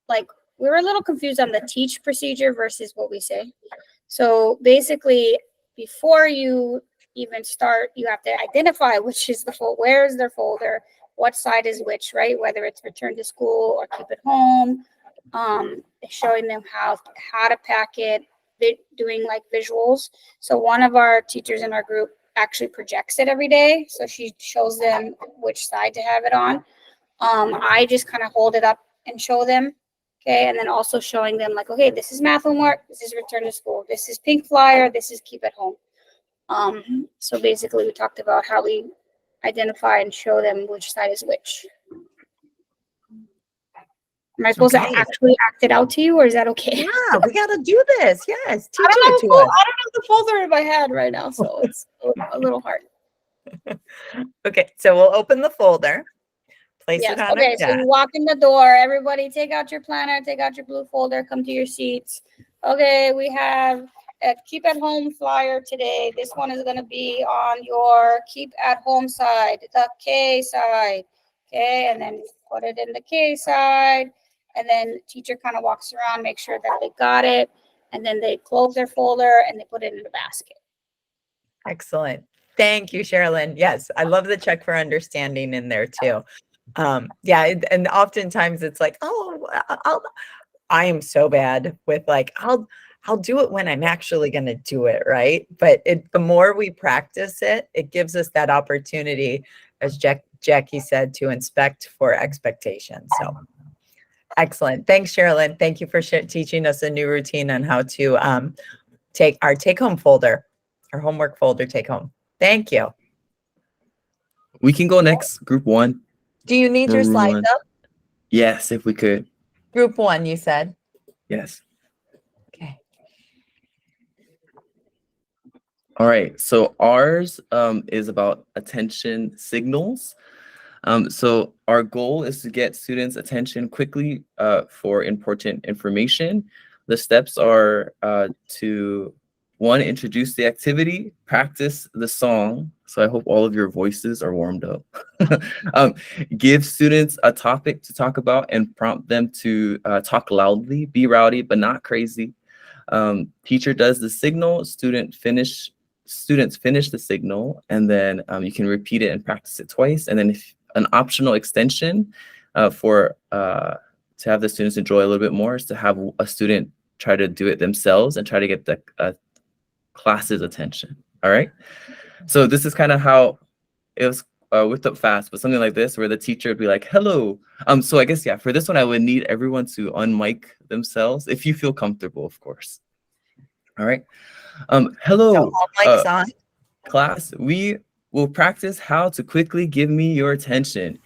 like, we were a little confused on the teach procedure versus what we say. So basically, before you even start, you have to identify which is the where is their folder, what side is which, right? Whether it's return to school or keep it home, showing them how to pack it, doing like visuals. So one of our teachers in our group actually projects it every day. So she shows them which side to have it on. I just kind of hold it up and show them. Okay, and then also showing them like, okay, this is math homework, this is return to school, this is pink flyer, this is keep at home. So basically we talked about how we identify and show them which side is which. Am I supposed to actually act it out to you, or is that okay? Yeah, we got to do this. Yes, teach I don't it to us. have the folder in my head right now, so it's a little hard. Okay, so we'll open the folder. Place Yes. it on Okay, our so desk. you walk in the door, everybody take out your planner, take out your blue folder, come to your seats. Okay, we have a keep at home flyer today. This one is going to be on your keep at home side, the K side. Okay, and then put it in the K side. And then teacher kind of walks around, make sure that they got it. And then they close their folder and they put it in the basket. Excellent. Thank you, Sherilyn. Yes, I love the check for understanding in there too. Yeah, and oftentimes it's like, oh, I am so bad with like, I'll do it when I'm actually going to do it, right? But the more we practice it, it gives us that opportunity, as Jackie said, to inspect for expectations. So excellent. Thanks, Sherilyn. Thank you for teaching us a new routine on how to take our take-home folder, our homework folder take home. Thank you. We can go next, group 1. Do you need your Room slides 1. up? Yes, if we could. Group 1, you said? Yes. Okay. All right. So ours is about attention signals. So our goal is to get students' attention quickly for important information. The steps are to 1, introduce the activity, practice the song. So I hope all of your voices are warmed up. Give students a topic to talk about and prompt them to talk loudly, be rowdy, but not crazy. Teacher does the signal, students finish the signal, and then you can repeat it and practice it twice. And then if an optional extension to have the students enjoy a little bit more is to have a student try to do it themselves and try to get the class's attention. All right. So this is kind of how it was whipped up fast, but something like this where the teacher would be like, "Hello." So I guess yeah, for this one, I would need everyone to unmic themselves if you feel comfortable, of course. All right. Hello, So all mics on. class. We will practice how to quickly give me your attention.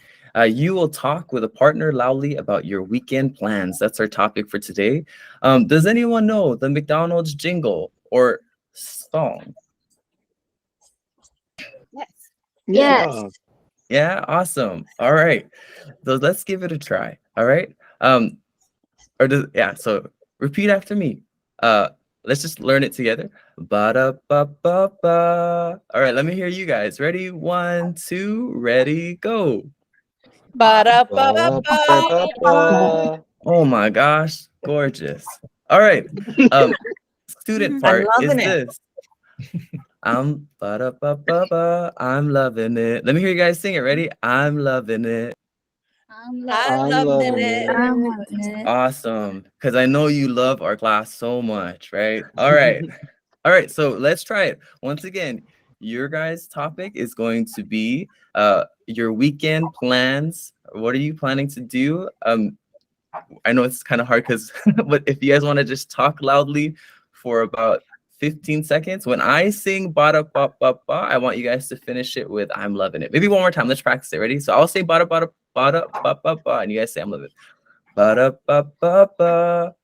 You will talk with a partner loudly about your weekend plans. That's our topic for today. Does anyone know the McDonald's jingle or song? Yes. Yeah, awesome. All right. So let's give it a try. All right. So repeat after me. Let's just learn it together. Ba-da-ba-ba-ba. All right, let me hear you guys. Ready? 1, 2, ready, go. Ba-da-ba-ba-ba. Oh my gosh, gorgeous. All right. Student part is loving it. this. I'm ba-da-ba-ba-ba. I'm loving it. Let me hear you guys sing it. Ready? I'm loving it. I'm loving it. Awesome. Because I know you love our class so much, right? All right. All right. So let's try it. Once again, your guys' topic is going to be your weekend plans. What are you planning to do? I know it's kind of hard because, but if you guys want to just talk loudly for about 15 seconds, when I sing ba da ba ba ba, I want you guys to finish it with I'm loving it. Maybe one more time. Let's practice it. Ready? So I'll say ba da ba da ba da ba ba ba, and you guys say I'm loving it. Ba da ba ba ba.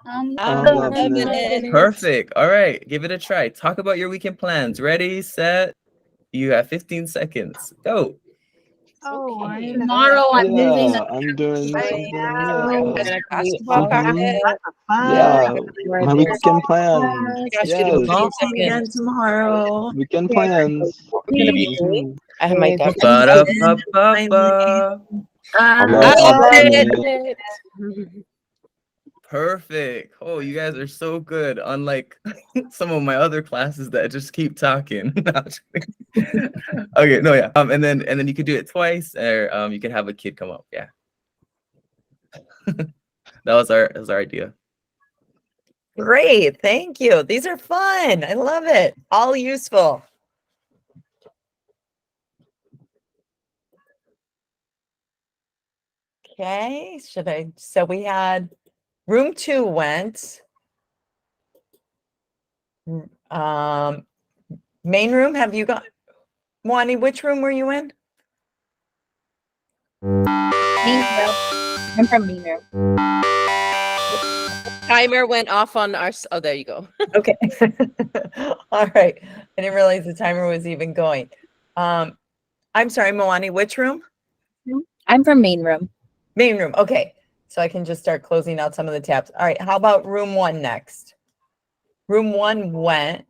I'm loving it. Perfect. All right, give it a try. Talk about your weekend plans. Ready, set. You have 15 seconds. Go. Tomorrow I'm moving. I'm doing something. Basketball practice. Yeah, my weekend plans. Yes, Again tomorrow. weekend plans. We're gonna be late. I have my dog. Ba da ba ba ba. I'm loving loving it. Perfect. Oh, you guys are so good. Unlike some of my other classes that just keep talking. Okay, no, yeah. And then you could do it twice, or you could have a kid come up. Yeah. that was our idea. Great. Thank you. These are fun. I love it. All useful. Okay. So we had room 2 went. Main room, have you got, Wani, which room were you in? I'm from Main Room. Timer went off on our. Oh, there you go. Okay. All right. I didn't realize the timer was even going. I'm sorry, Moani, which room? I'm from Main Room. Main room. Okay. So I can just start closing out some of the tabs. All right. How about room 1 next? Room 1 went.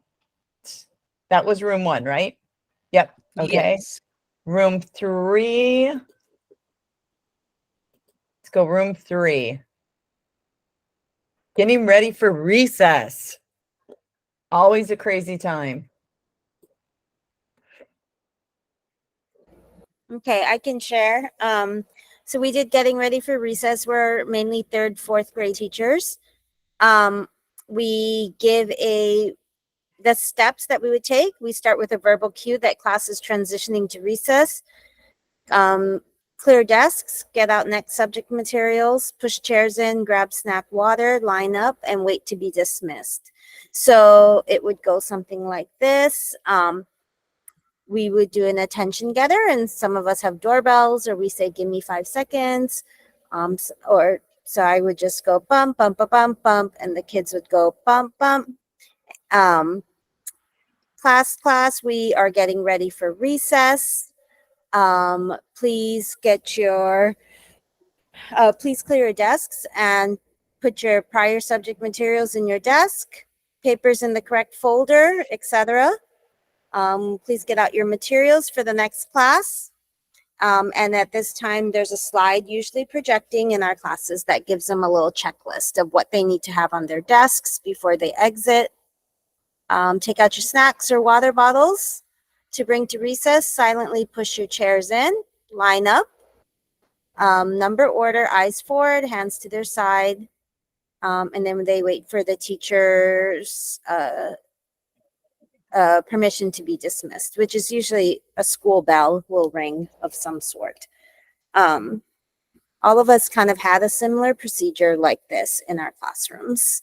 That was room 1, right? Yep. Okay. Yes. Room 3. Let's go room 3. Getting ready for recess. Always a crazy time. Okay, I can share. So we did getting ready for recess. We're mainly 3rd, 4th grade teachers. We give the steps that we would take. We start with a verbal cue that class is transitioning to recess. Clear desks, get out next subject materials, push chairs in, grab snack water, line up, and wait to be dismissed. So it would go something like this. We would do an attention getter, and some of us have doorbells, or we say, give me 5 seconds. So I would just go bump, bump, bump, bump, bump, and the kids would go bump, bump. Class, we are getting ready for recess. Please get your, please clear your desks and put your prior subject materials in your desk, papers in the correct folder, etc. Please get out your materials for the next class. And at this time, there's a slide usually projecting in our classes that gives them a little checklist of what they need to have on their desks before they exit. Take out your snacks or water bottles to bring to recess. Silently push your chairs in, line up, number order, eyes forward, hands to their side. And then they wait for the teacher's permission to be dismissed, which is usually a school bell will ring of some sort. All of us kind of had a similar procedure like this in our classrooms.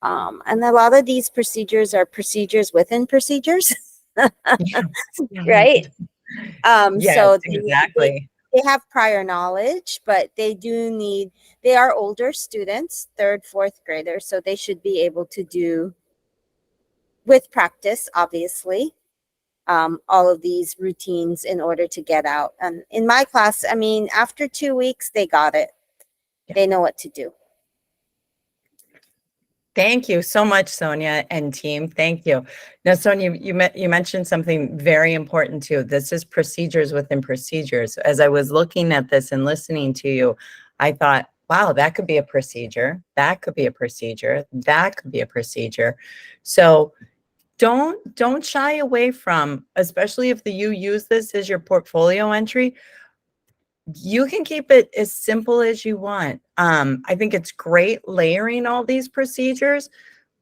And a lot of these procedures are procedures within procedures, right? Yes, So exactly. they have prior knowledge, but they are older students, 3rd, 4th graders, so they should be able to do, with practice, obviously, all of these routines in order to get out. And in my class, I mean, after 2 weeks, they got it. They know what to do. Thank you so much, Sonia and team. Thank you. Now, Sonia, you mentioned something very important too. This is procedures within procedures. As I was looking at this and listening to you, I thought, wow, that could be a procedure. That could be a procedure. That could be a procedure. So don't shy away from, especially if you use this as your portfolio entry, you can keep it as simple as you want. I think it's great layering all these procedures,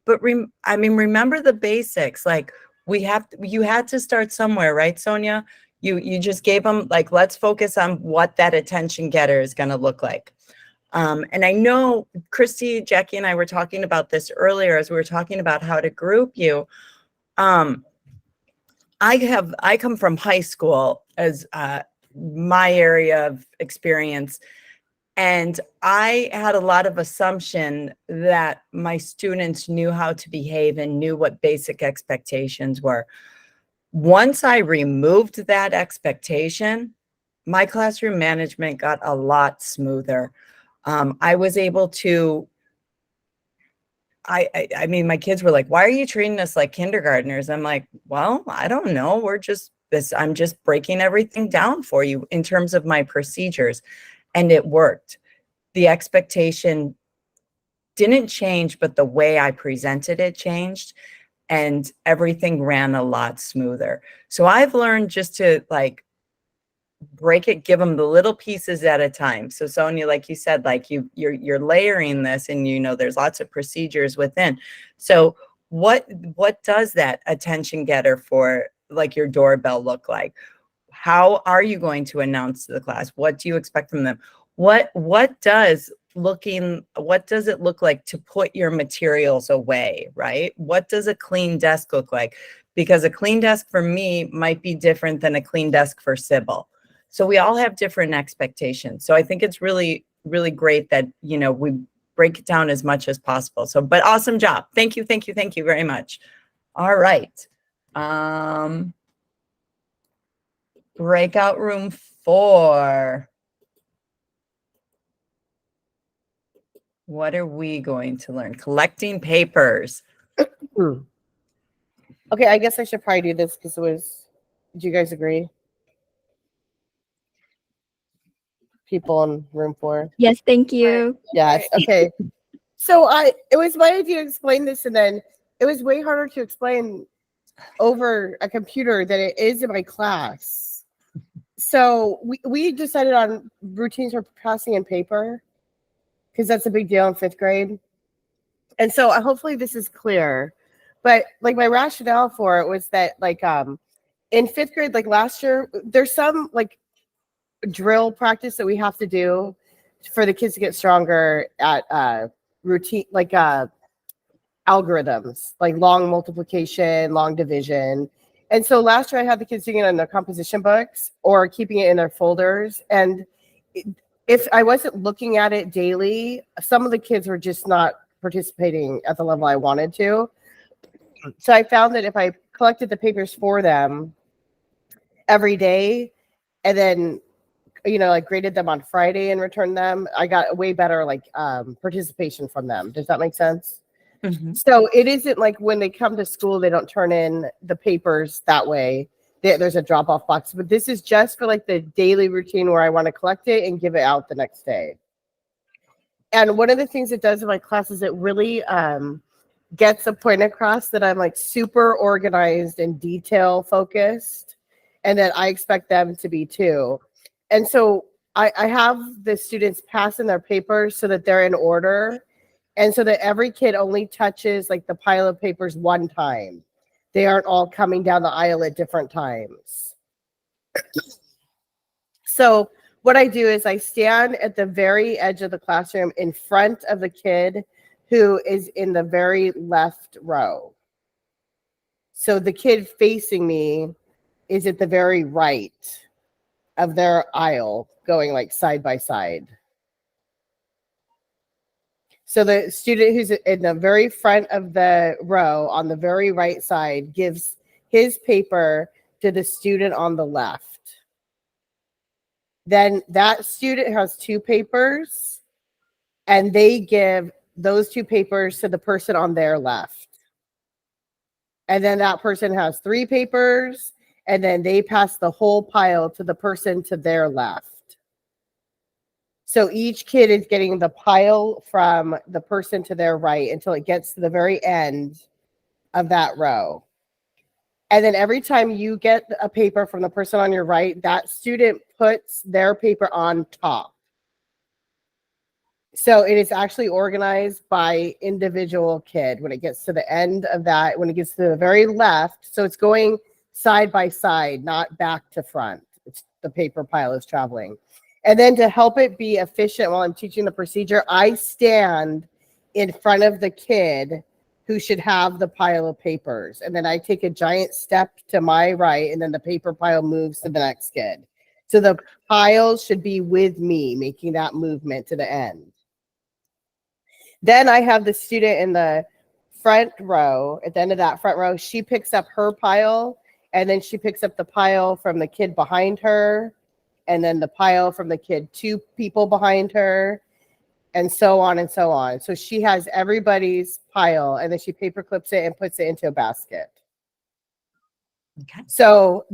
but remember the basics. Like you had to start somewhere, right, Sonia? You just gave them, like, let's focus on what that attention getter is going to look like. And I know Christy, Jackie, and I were talking about this earlier as we were talking about how to group you. I come from high school as my area of experience, and I had a lot of assumption that my students knew how to behave and knew what basic expectations were. Once I removed that expectation, my classroom management got a lot smoother. I was able to, I mean, my kids were like, why are you treating us like kindergartners? I'm like, well, I don't know. I'm just breaking everything down for you in terms of my procedures. And it worked. The expectation didn't change, but the way I presented it changed, and everything ran a lot smoother. So I've learned just to, like, break it, give them the little pieces at a time. So Sonia, like you said, like you're layering this, and there's lots of procedures within. So what does that attention getter for, like, your doorbell look like? How are you going to announce to the class? What do you expect from them? What does it look like to put your materials away, right? What does a clean desk look like? Because a clean desk for me might be different than a clean desk for Sybil. So we all have different expectations. So I think it's really, really great that, we break it down as much as possible. So, but awesome job. Thank you very much. All right. Breakout room 4. What are we going to learn? Collecting papers. Okay, I guess I should probably do this because do you guys agree? People in room 4. Yes, thank you. Yes, okay. So it was my idea to explain this, and then it was way harder to explain over a computer than it is in my class. So we decided on routines for passing in paper because that's a big deal in 5th grade. And so hopefully this is clear. But like my rationale for it was that, like, in 5th grade, like last year, there's some like drill practice that we have to do for the kids to get stronger at routine, like algorithms, like long multiplication, long division. And so last year I had the kids doing it in their composition books or keeping it in their folders. And if I wasn't looking at it daily, some of the kids were just not participating at the level I wanted to. So I found that if I collected the papers for them every day and then, like graded them on Friday and returned them, I got way better participation from them. Does that make sense? Mm-hmm. So it isn't like when they come to school, they don't turn in the papers that way. There's a drop-off box, but this is just for like the daily routine where I want to collect it and give it out the next day. And one of the things it does in my class is it really gets a point across that I'm like super organized and detail focused, and that I expect them to be too. And so I have the students pass in their papers so that they're in order, and so that every kid only touches like the pile of papers one time. they aren't all coming down the aisle at different times. So what I do is I stand at the very edge of the classroom in front of the kid who is in the very left row. So the kid facing me is at the very right of their aisle, going like side by side. So the student who's in the very front of the row on the very right side gives his paper to the student on the left. Then that student has 2 papers, and they give those 2 papers to the person on their left. And then that person has 3 papers, and then they pass the whole pile to the person to their left. So each kid is getting the pile from the person to their right until it gets to the very end of that row. And then every time you get a paper from the person on your right, that student puts their paper on top. So it is actually organized by individual kid when it gets to the end of that, when it gets to the very left. So it's going side by side, not back to front. It's the paper pile is traveling. And then to help it be efficient while I'm teaching the procedure, I stand in front of the kid who should have the pile of papers. And then I take a giant step to my right, and then the paper pile moves to the next kid. So the piles should be with me, making that movement to the end. Then I have the student in the front row. At the end of that front row, she picks up her pile, and then she picks up the pile from the kid behind her, and then the pile from the kid 2 people behind her, and so on and so on. So she has everybody's pile, and then she paper clips it and puts it into a basket. Okay. So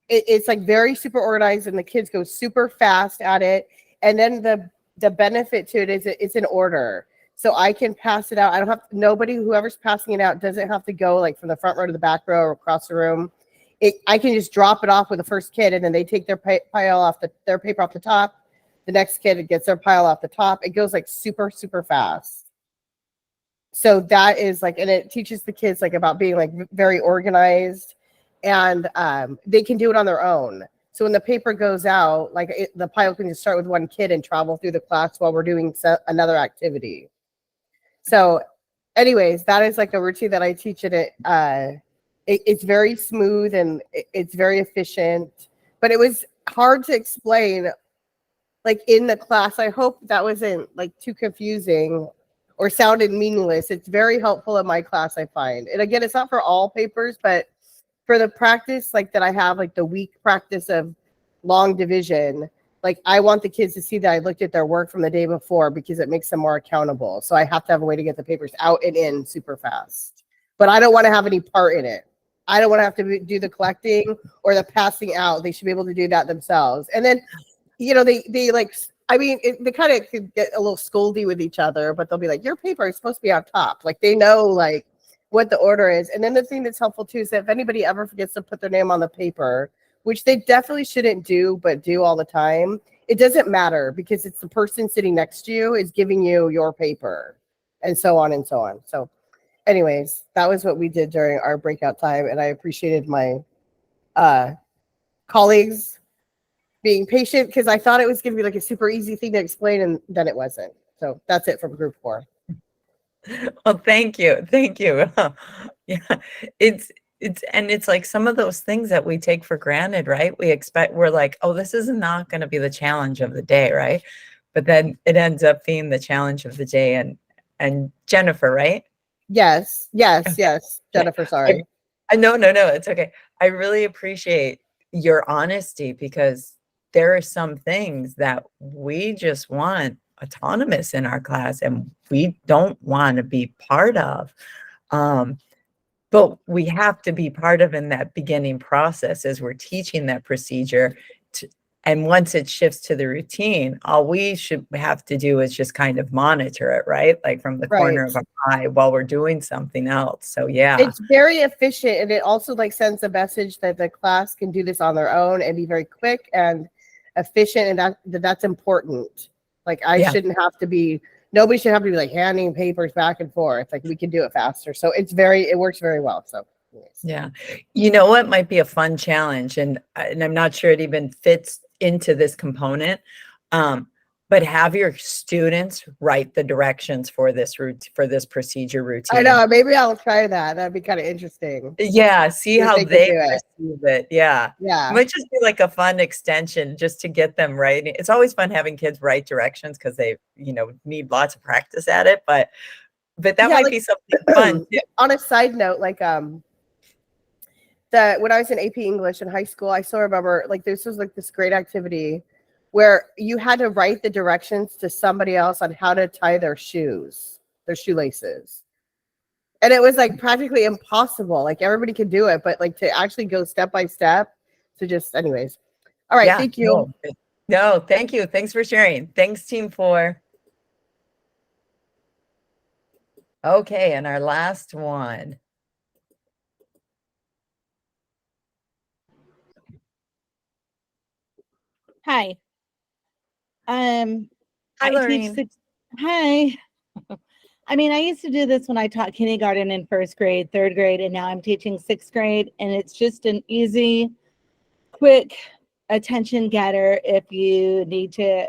it's like very super organized, and the kids go super fast at it. And then the benefit to it is it's in order. So I can pass it out. I don't have nobody, whoever's passing it out doesn't have to go like from the front row to the back row or across the room. I can just drop it off with the first kid, and then they take their pile off their paper off the top. The next kid gets their pile off the top. It goes like super, super fast. So that is like, and it teaches the kids like about being like very organized, and they can do it on their own. So when the paper goes out, like the pile can just start with 1 kid and travel through the class while we're doing another activity. So anyways, that is like a routine that I teach it. It's very smooth and it's very efficient, but it was hard to explain like in the class. I hope that wasn't like too confusing or sounded meaningless. It's very helpful in my class, I find. And again, it's not for all papers, but for the practice like that I have, like the week practice of long division, like I want the kids to see that I looked at their work from the day before, because it makes them more accountable. So I have to have a way to get the papers out and in super fast. But I don't want to have any part in it. I don't want to have to do the collecting or the passing out. They should be able to do that themselves. And then, you know, they like, I mean, they kind of could get a little scoldy with each other, but they'll be like, your paper is supposed to be on top. Like they know like what the order is. And then the thing that's helpful too is that if anybody ever forgets to put their name on the paper, which they definitely shouldn't do, but do all the time, it doesn't matter, because it's the person sitting next to you is giving you your paper, and so on and so on. So anyways, that was what we did during our breakout time. And I appreciated my colleagues being patient, because I thought it was going to be like a super easy thing to explain, and then it wasn't. So that's it from group 4. Well, thank you. Thank you. Yeah, it's like some of those things that we take for granted, right? We're like, oh, this is not going to be the challenge of the day, right? But then it ends up being the challenge of the day. And Jennifer, right? Yes. Jennifer, sorry. No, it's okay. I really appreciate your honesty, because there are some things that we just want autonomous in our class and we don't want to be part of. But we have to be part of in that beginning process as we're teaching that procedure. And once it shifts to the routine, all we should have to do is just kind of monitor it, right? Like from the corner of our eye while we're doing something else. So yeah. It's very efficient, and it also like sends a message that the class can do this on their own and be very quick and efficient, and that's important. Like shouldn't have to be, nobody should have to be like handing papers back and forth. Like we can do it faster. So it works very well. So Yeah. You know what might be a fun challenge, and I'm not sure it even fits into this component. But have your students write the directions for this procedure routine. I know. Maybe I'll try that. That'd be kind of interesting. Yeah, see if how they can they do it. perceive it. Yeah. Yeah. It might just be like a fun extension just to get them writing. It's always fun having kids write directions because they, need lots of practice at it. But that Yeah, might like- be something fun. too. On a side note, like when I was in AP English in high school, I still remember like this was like this great activity where you had to write the directions to somebody else on how to tie their shoelaces. And it was like practically impossible. Like everybody could do it, but like to actually go step by step. So just anyways. All right, Yeah, thank you. No, thank you. Thanks for sharing. Thanks, Team 4. Okay, and our last one. Hi. Hi, I Lorraine. Hi. I mean, I used to do this when I taught kindergarten and first grade, third grade, and now I'm teaching sixth grade. And it's just an easy, quick attention getter if you need to,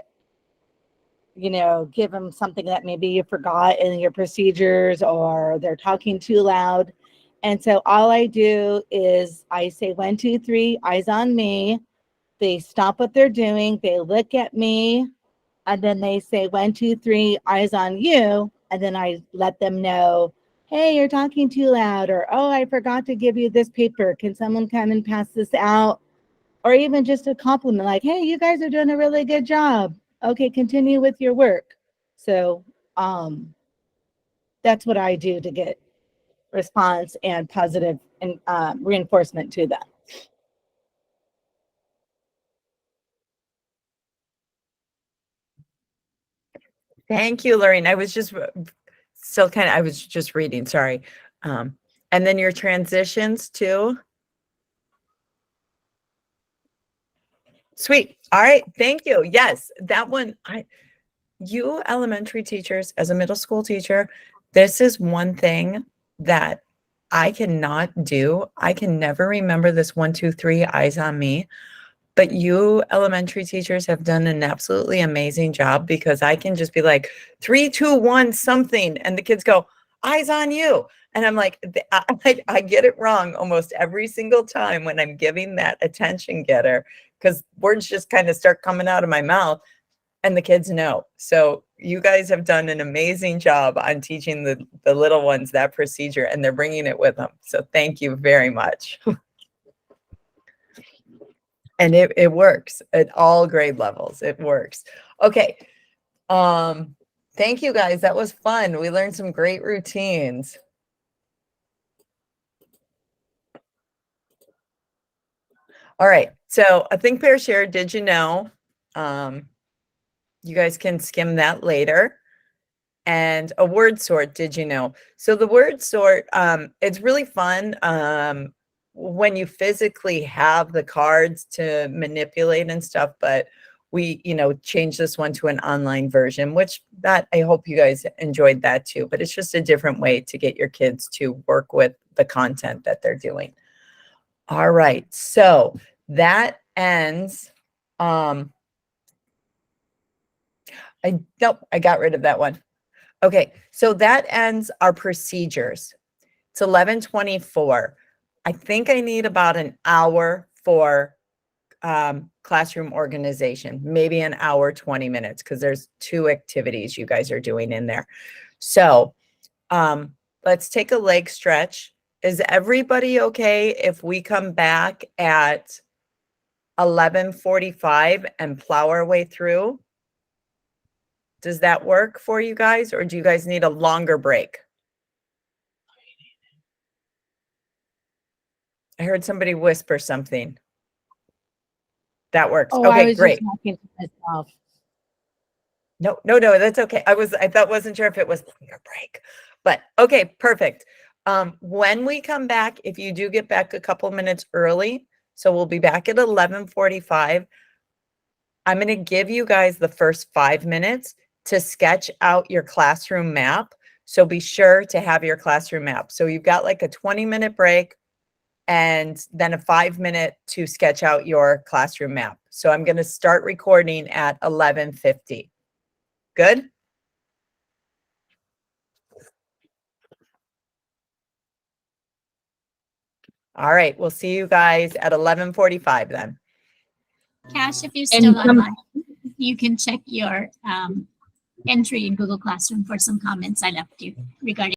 give them something that maybe you forgot in your procedures or they're talking too loud. And so all I do is I say 1, 2, 3, eyes on me. They stop what they're doing. They look at me. And then they say 1, 2, 3, eyes on you. And then I let them know, hey, you're talking too loud. Or, oh, I forgot to give you this paper. Can someone come and pass this out? Or even just a compliment like, hey, you guys are doing a really good job. Okay, continue with your work. So that's what I do to get response and positive and reinforcement to them. Thank you, Lorraine. I was just I was just reading, sorry. And then your transitions too. Sweet. All right. Thank you. Yes, that one. You elementary teachers, as a middle school teacher, this is one thing that I cannot do. I can never remember this 1, 2, 3, eyes on me. But you elementary teachers have done an absolutely amazing job because I can just be like 3, 2, 1, something. And the kids go, eyes on you. And I'm like, I get it wrong almost every single time when I'm giving that attention getter because words just kind of start coming out of my mouth and the kids know. So you guys have done an amazing job on teaching the little ones that procedure and they're bringing it with them. So thank you very much. And it works at all grade levels. It works. Okay. Thank you guys. That was fun. We learned some great routines. All right. So a think, pair, share. Did you know? You guys can skim that later. And a word sort. Did you know? So the word sort, it's really fun. When you physically have the cards to manipulate and stuff, but we, changed this one to an online version, which that I hope you guys enjoyed that too, but it's just a different way to get your kids to work with the content that they're doing. All right. So that ends. I got rid of that one. Okay. So that ends our procedures. It's 11:24. I think I need about an hour for classroom organization, maybe an hour, 20 minutes, because there's 2 activities you guys are doing in there. So let's take a leg stretch. Is everybody okay if we come back at 11:45 and plow our way through? Does that work for you guys, or do you guys need a longer break? I heard somebody whisper something. That works. Oh, I Okay, was great. just talking to myself. No, that's okay. I wasn't sure if it was longer break, but okay, perfect. When we come back, if you do get back a couple minutes early, so we'll be back at 11:45. I'm going to give you guys the first 5 minutes to sketch out your classroom map. So be sure to have your classroom map. So you've got like a 20-minute break. and then a 5-minute to sketch out your classroom map. So I'm going to start recording at 11:50. Good? All right, we'll see you guys at 11:45 then. Cash, if you're still online, you can check your entry in Google Classroom for some comments I left you regarding